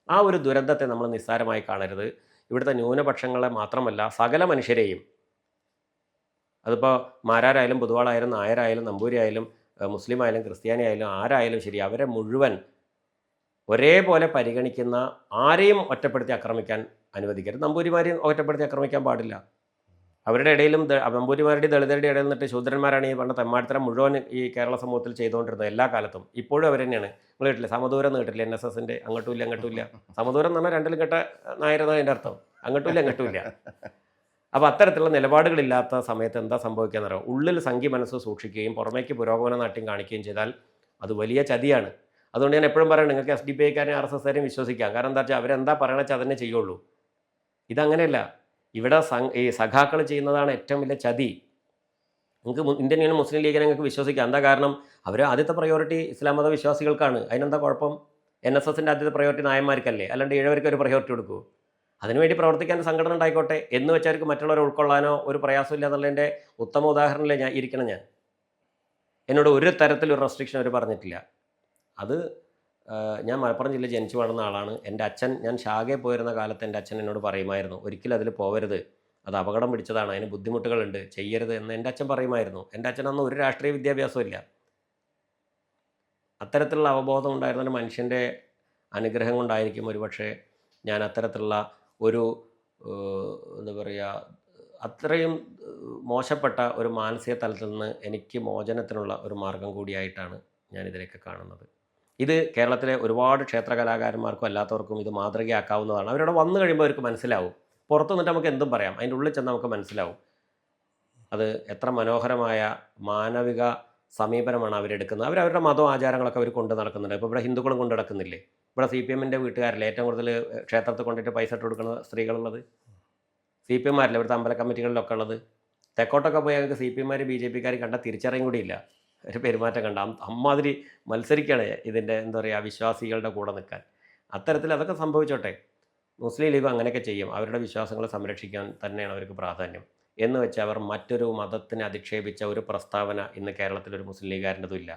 ആ ഒരു ദുരന്തത്തെ നമ്മൾ നിസ്സാരമായി കാണരുത്. ഇവിടുത്തെ ന്യൂനപക്ഷങ്ങളെ മാത്രമല്ല സകല മനുഷ്യരെയും, അതിപ്പോൾ മാരാരായാലും പൊതുവാളായാലും നായരായാലും നമ്പൂരി ആയാലും മുസ്ലിം ആയാലും ക്രിസ്ത്യാനി ആയാലും ആരായാലും ശരി, അവരെ മുഴുവൻ ഒരേപോലെ പരിഗണിക്കുന്ന ആരെയും ഒറ്റപ്പെടുത്തി ആക്രമിക്കാൻ അനുവദിക്കരുത്. നമ്പൂരിമാരെയും ഒറ്റപ്പെടുത്തി ആക്രമിക്കാൻ പാടില്ല. അവരുടെ ഇടയിലും നമ്പൂരിമാരുടെയും ദളിതരുടെ ഇടയിൽ നിന്നിട്ട് ശൂദ്രന്മാരാണ് ഈ പണ്ട് തെമ്മാടിത്തരം മുഴുവൻ ഈ കേരള സമൂഹത്തിൽ ചെയ്തുകൊണ്ടിരുന്നത് എല്ലാ കാലത്തും. ഇപ്പോഴും അവർ തന്നെയാണ്. നിങ്ങൾ കേട്ടില്ലേ സമദൂരം കേട്ടില്ലേ? NSSൻ്റെ അങ്ങോട്ടും ഇല്ല അങ്ങോട്ടും ഇല്ല. സമദൂരം എന്ന് പറഞ്ഞാൽ രണ്ടിലും കെട്ട നായരെന്നാണ് അതിൻ്റെ അർത്ഥം. അങ്ങോട്ടും ഇല്ല അങ്ങോട്ടും ഇല്ല. അപ്പോൾ അത്തരത്തിലുള്ള നിലപാടുകളില്ലാത്ത സമയത്ത് എന്താ സംഭവിക്കുക എന്നറിയാം. ഉള്ളിൽ സംഘി മനസ്സ് സൂക്ഷിക്കുകയും പുറമേക്ക് പുരോഗമന നാട്യം കാണിക്കുകയും ചെയ്താൽ അത് വലിയ ചതിയാണ്. അതുകൊണ്ട് ഞാൻ എപ്പോഴും പറയുന്നത് നിങ്ങൾക്ക് SDPIക്കാരെയും RSSകാരെയും വിശ്വസിക്കാം. കാരണം എന്താ വെച്ചാൽ അവരെന്താ പറയണ വെച്ചാൽ അതന്നെ ചെയ്യുള്ളൂ. ഇതങ്ങനെയല്ല. ഇവിടെ ഈ സഖാക്കൾ ചെയ്യുന്നതാണ് ഏറ്റവും വലിയ ചതി. നിങ്ങൾക്ക് ഇന്ത്യൻ യൂണിയൻ മുസ്ലിം ലീഗിനെ നിങ്ങൾക്ക് വിശ്വസിക്കാം. എന്താ കാരണം? അവർ ആദ്യത്തെ പ്രയോറിറ്റി ഇസ്ലാം മത വിശ്വാസികൾക്കാണ്. അതിനെന്താ കുഴപ്പം? NSSൻ്റെ ആദ്യത്തെ പ്രയോറിറ്റി നായന്മാർക്കല്ലേ? അല്ലാണ്ട് ഏഴവർക്ക് ഒരു പ്രയോറിറ്റി കൊടുക്കൂ. അതിനുവേണ്ടി പ്രവർത്തിക്കാൻ സംഘടന ഉണ്ടായിക്കോട്ടെ എന്ന് വെച്ചവർക്ക് മറ്റുള്ളവരെ ഉൾക്കൊള്ളാനോ ഒരു പ്രയാസമില്ല എന്നുള്ളതിൻ്റെ ഉത്തമ ഉദാഹരണമല്ലേ ഞാൻ ഇരിക്കണം. എന്നോട് ഒരു തരത്തിലൊരു റെസ്ട്രിക്ഷൻ അവർ പറഞ്ഞിട്ടില്ല. അത് ഞാൻ മലപ്പുറം ജില്ലയിൽ ജനിച്ചു വളർന്ന ആളാണ്. എൻ്റെ അച്ഛൻ, ഞാൻ ശാഖയിൽ പോയിരുന്ന കാലത്ത് എൻ്റെ അച്ഛൻ എന്നോട് പറയുമായിരുന്നു, ഒരിക്കലും അതിൽ പോകരുത്, അത് അപകടം പിടിച്ചതാണ്, അതിന് ബുദ്ധിമുട്ടുകളുണ്ട്, ചെയ്യരുത് എന്ന് എൻ്റെ അച്ഛൻ പറയുമായിരുന്നു. എൻ്റെ അച്ഛനന്ന് ഒരു രാഷ്ട്രീയ വിദ്യാഭ്യാസവും ഇല്ല. അത്തരത്തിലുള്ള അവബോധം ഉണ്ടായിരുന്ന മനുഷ്യൻ്റെ അനുഗ്രഹം കൊണ്ടായിരിക്കും ഒരുപക്ഷെ ഞാൻ അത്തരത്തിലുള്ള ഒരു എന്താ പറയുക അത്രയും മോശപ്പെട്ട ഒരു മാനസിക തലത്തിൽ നിന്ന് എനിക്ക് മോചനത്തിനുള്ള ഒരു മാർഗം കൂടിയായിട്ടാണ് ഞാനിതിലേക്ക് കാണുന്നത്. ഇത് കേരളത്തിലെ ഒരുപാട് ക്ഷേത്ര കലാകാരന്മാർക്കും അല്ലാത്തവർക്കും ഇത് മാതൃകയാക്കാവുന്നതാണ്. അവരവിടെ വന്നു കഴിയുമ്പോൾ അവർക്ക് മനസ്സിലാവും. പുറത്തു നിന്നിട്ട് നമുക്ക് എന്തും പറയാം, അതിൻ്റെ ഉള്ളിൽ ചെന്ന് നമുക്ക് മനസ്സിലാവും അത് എത്ര മനോഹരമായ മാനവിക സമീപനമാണ് അവരെടുക്കുന്നത്. അവരവരുടെ മതവും ആചാരങ്ങളൊക്കെ അവർ കൊണ്ട് നടക്കുന്നുണ്ട്. ഇപ്പോൾ ഇവിടെ ഹിന്ദുക്കളും കൊണ്ട് നടക്കുന്നില്ലേ? ഇവിടെ CPM-ൻ്റെ വീട്ടുകാരിൽ ഏറ്റവും കൂടുതൽ ക്ഷേത്രത്തിൽ കൊണ്ടിട്ട് പൈസ ഇട്ട് കൊടുക്കുന്ന സ്ത്രീകളുള്ളത് CPM-മാരില്ല, ഇവിടുത്തെ അമ്പല കമ്മിറ്റികളിലൊക്കെ ഉള്ളത്. തെക്കോട്ടൊക്കെ പോയി ഞങ്ങൾക്ക് CPM-മാർ BJP-കാർ കണ്ട തിരിച്ചറിയും കൂടിയില്ല, ഒരു പെരുമാറ്റം കണ്ട അമ്മാതിരി മത്സരിക്കുകയാണ് ഇതിൻ്റെ എന്താ പറയുക വിശ്വാസികളുടെ കൂടെ നിൽക്കാൻ. അത്തരത്തിൽ അതൊക്കെ സംഭവിച്ചോട്ടെ, മുസ്ലിം ലീഗ് അങ്ങനെയൊക്കെ ചെയ്യും. അവരുടെ വിശ്വാസങ്ങൾ സംരക്ഷിക്കാൻ തന്നെയാണ് അവർക്ക് പ്രാധാന്യം എന്ന് വെച്ച് അവർ മറ്റൊരു മതത്തിനെ അധിക്ഷേപിച്ച ഒരു പ്രസ്താവന ഇന്ന് കേരളത്തിലൊരു മുസ്ലിം ലീഗുകാരൻ്റെതും ഇല്ല.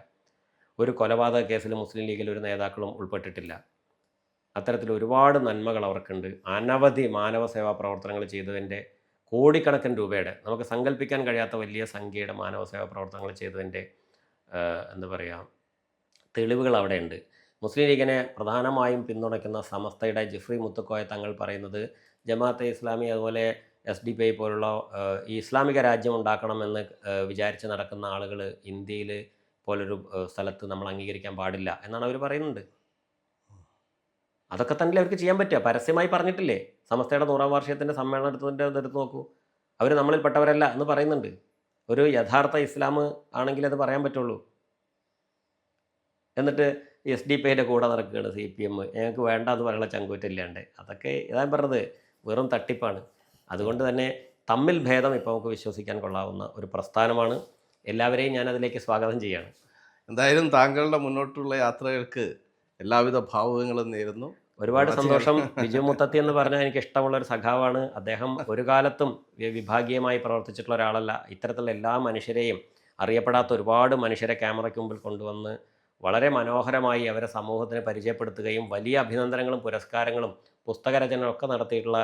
ഒരു കൊലപാതക കേസിൽ മുസ്ലിം ലീഗിൽ ഒരു നേതാക്കളും ഉൾപ്പെട്ടിട്ടില്ല. അത്തരത്തിൽ ഒരുപാട് നന്മകൾ അവർക്കുണ്ട്. അനവധി മാനവ സേവാ പ്രവർത്തനങ്ങൾ ചെയ്തതിൻ്റെ കോടിക്കണക്കിന് രൂപയുടെ, നമുക്ക് സങ്കല്പിക്കാൻ കഴിയാത്ത വലിയ സംഖ്യയുടെ മാനവ സേവാ പ്രവർത്തനങ്ങൾ ചെയ്തതിൻ്റെ എന്താ പറയുക തെളിവുകൾ അവിടെയുണ്ട്. മുസ്ലിം ലീഗിനെ പ്രധാനമായും പിന്തുണയ്ക്കുന്ന സമസ്തയുടെ ജിഫ്രി മുത്തുക്കോയ തങ്ങൾ പറയുന്നത് ജമാഅത്തെ ഇസ്ലാമി അതുപോലെ SDPI പോലുള്ള ഈ ഇസ്ലാമിക രാജ്യം ഉണ്ടാക്കണമെന്ന് വിചാരിച്ച് നടക്കുന്ന ആളുകൾ ഇന്ത്യയിൽ പോലൊരു സ്ഥലത്ത് നമ്മൾ അംഗീകരിക്കാൻ പാടില്ല എന്നാണ് അവർ പറയുന്നുണ്ട്. അതൊക്കെ തന്നെ അവർക്ക് ചെയ്യാൻ പറ്റുക. പരസ്യമായി പറഞ്ഞിട്ടില്ലേ? സമസ്തയുടെ 100ാം വാർഷികത്തിൻ്റെ സമ്മേളനം എടുത്ത് നോക്കൂ, അവർ നമ്മളിൽ പെട്ടവരല്ല എന്ന് പറയുന്നുണ്ട്. ഒരു യഥാർത്ഥ ഇസ്ലാം ആണെങ്കിൽ അത് പറയാൻ പറ്റുള്ളൂ. എന്നിട്ട് SDPIയുടെ കൂടെ നടക്കുകയാണ് CPM. ഞങ്ങൾക്ക് വേണ്ട എന്ന് പറയാനുള്ള ചങ്കൂറ്റില്ലാണ്ട്. അതൊക്കെ ഇതാൻ പറഞ്ഞത് വെറും തട്ടിപ്പാണ്. അതുകൊണ്ട് തന്നെ തമ്മിൽ ഭേദം ഇപ്പോൾ നമുക്ക് വിശ്വസിക്കാൻ കൊള്ളാവുന്ന ഒരു പ്രസ്ഥാനമാണ്. എല്ലാവരെയും ഞാൻ അതിലേക്ക് സ്വാഗതം ചെയ്യാണ്. എന്തായാലും താങ്കളുടെ മുന്നോട്ടുള്ള യാത്രകൾക്ക് എല്ലാവിധ ഭാവുകങ്ങളും നേരുന്നു. ഒരുപാട് സന്തോഷം. ബിജു മുത്തത്തി എന്ന് പറഞ്ഞാൽ എനിക്ക് ഇഷ്ടമുള്ളൊരു സഖാവാണ്. അദ്ദേഹം ഒരു കാലത്തും വിഭാഗീയമായി പ്രവർത്തിച്ചിട്ടുള്ള ഒരാളല്ല. ഇത്തരത്തിലുള്ള എല്ലാ മനുഷ്യരെയും, അറിയപ്പെടാത്ത ഒരുപാട് മനുഷ്യരെ ക്യാമറയ്ക്ക് മുമ്പിൽ കൊണ്ടുവന്ന് വളരെ മനോഹരമായി അവരെ സമൂഹത്തിന് പരിചയപ്പെടുത്തുകയും വലിയ അഭിനന്ദനങ്ങളും പുരസ്കാരങ്ങളും പുസ്തകരചനയൊക്കെ നടത്തിയിട്ടുള്ള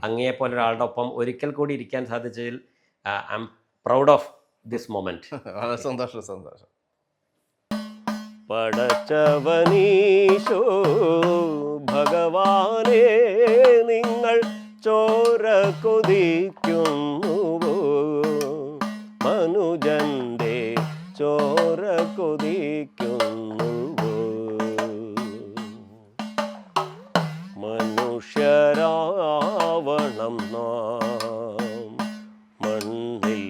അങ്ങേപ്പോലെ ഒരാളുടെ ഒപ്പം ഒരിക്കൽ കൂടി ഇരിക്കാൻ സാധിച്ചതിൽ I am proud of this moment. വളരെ സന്തോഷം. പടച്ചവനീശോ ഭഗവാനേ, നിങ്ങൾ ചോര കൊതിക്കുന്നുവോ? മനുജന്റെ ചോര കൊതിക്കുന്നുവോ? മനുഷ്യരാവണം നാം മണ്ണിൽ,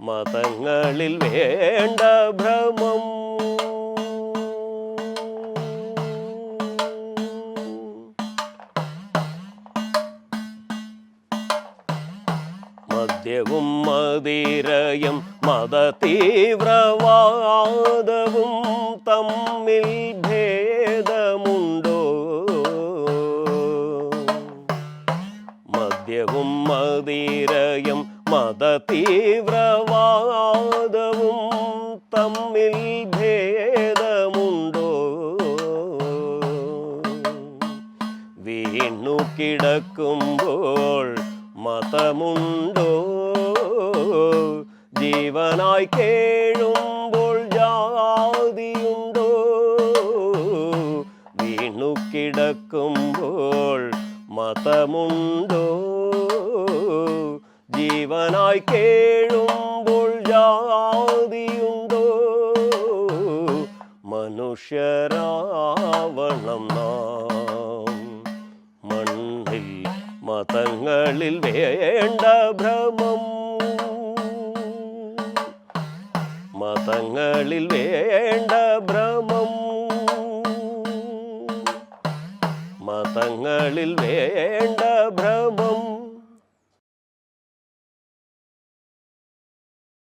മതങ്ങളിൽ വേണ്ട ഭ്രമം. മദ്യവും മദിരയും മതതീവ്രവാദവും തമ്മിൽ ഭേദമുണ്ടോ? മദ്യവും മദിരയും മതതീവ്രവാദവും തമ്മിൽ ഭേദമുണ്ടോ? വീണു കിടക്കുമ്പോൾ മതമുണ്ടോ? ജീവനായി കേഴുമ്പോൾ ജാതിയുണ്ടോ? വീണു കിടക്കുമ്പോൾ മതമുണ്ടോ? ജീവനായി കേഴുമ്പോൾ ജാതിയുണ്ടോ? മനുഷ്യരാവണം നാം മണ്ണിൽ, മതങ്ങളിൽ വേണ്ട ഭ്രമം. മതങ്ങളിൽ വേണ്ട ഭ്രമം. മതങ്ങളിൽ വേണ്ട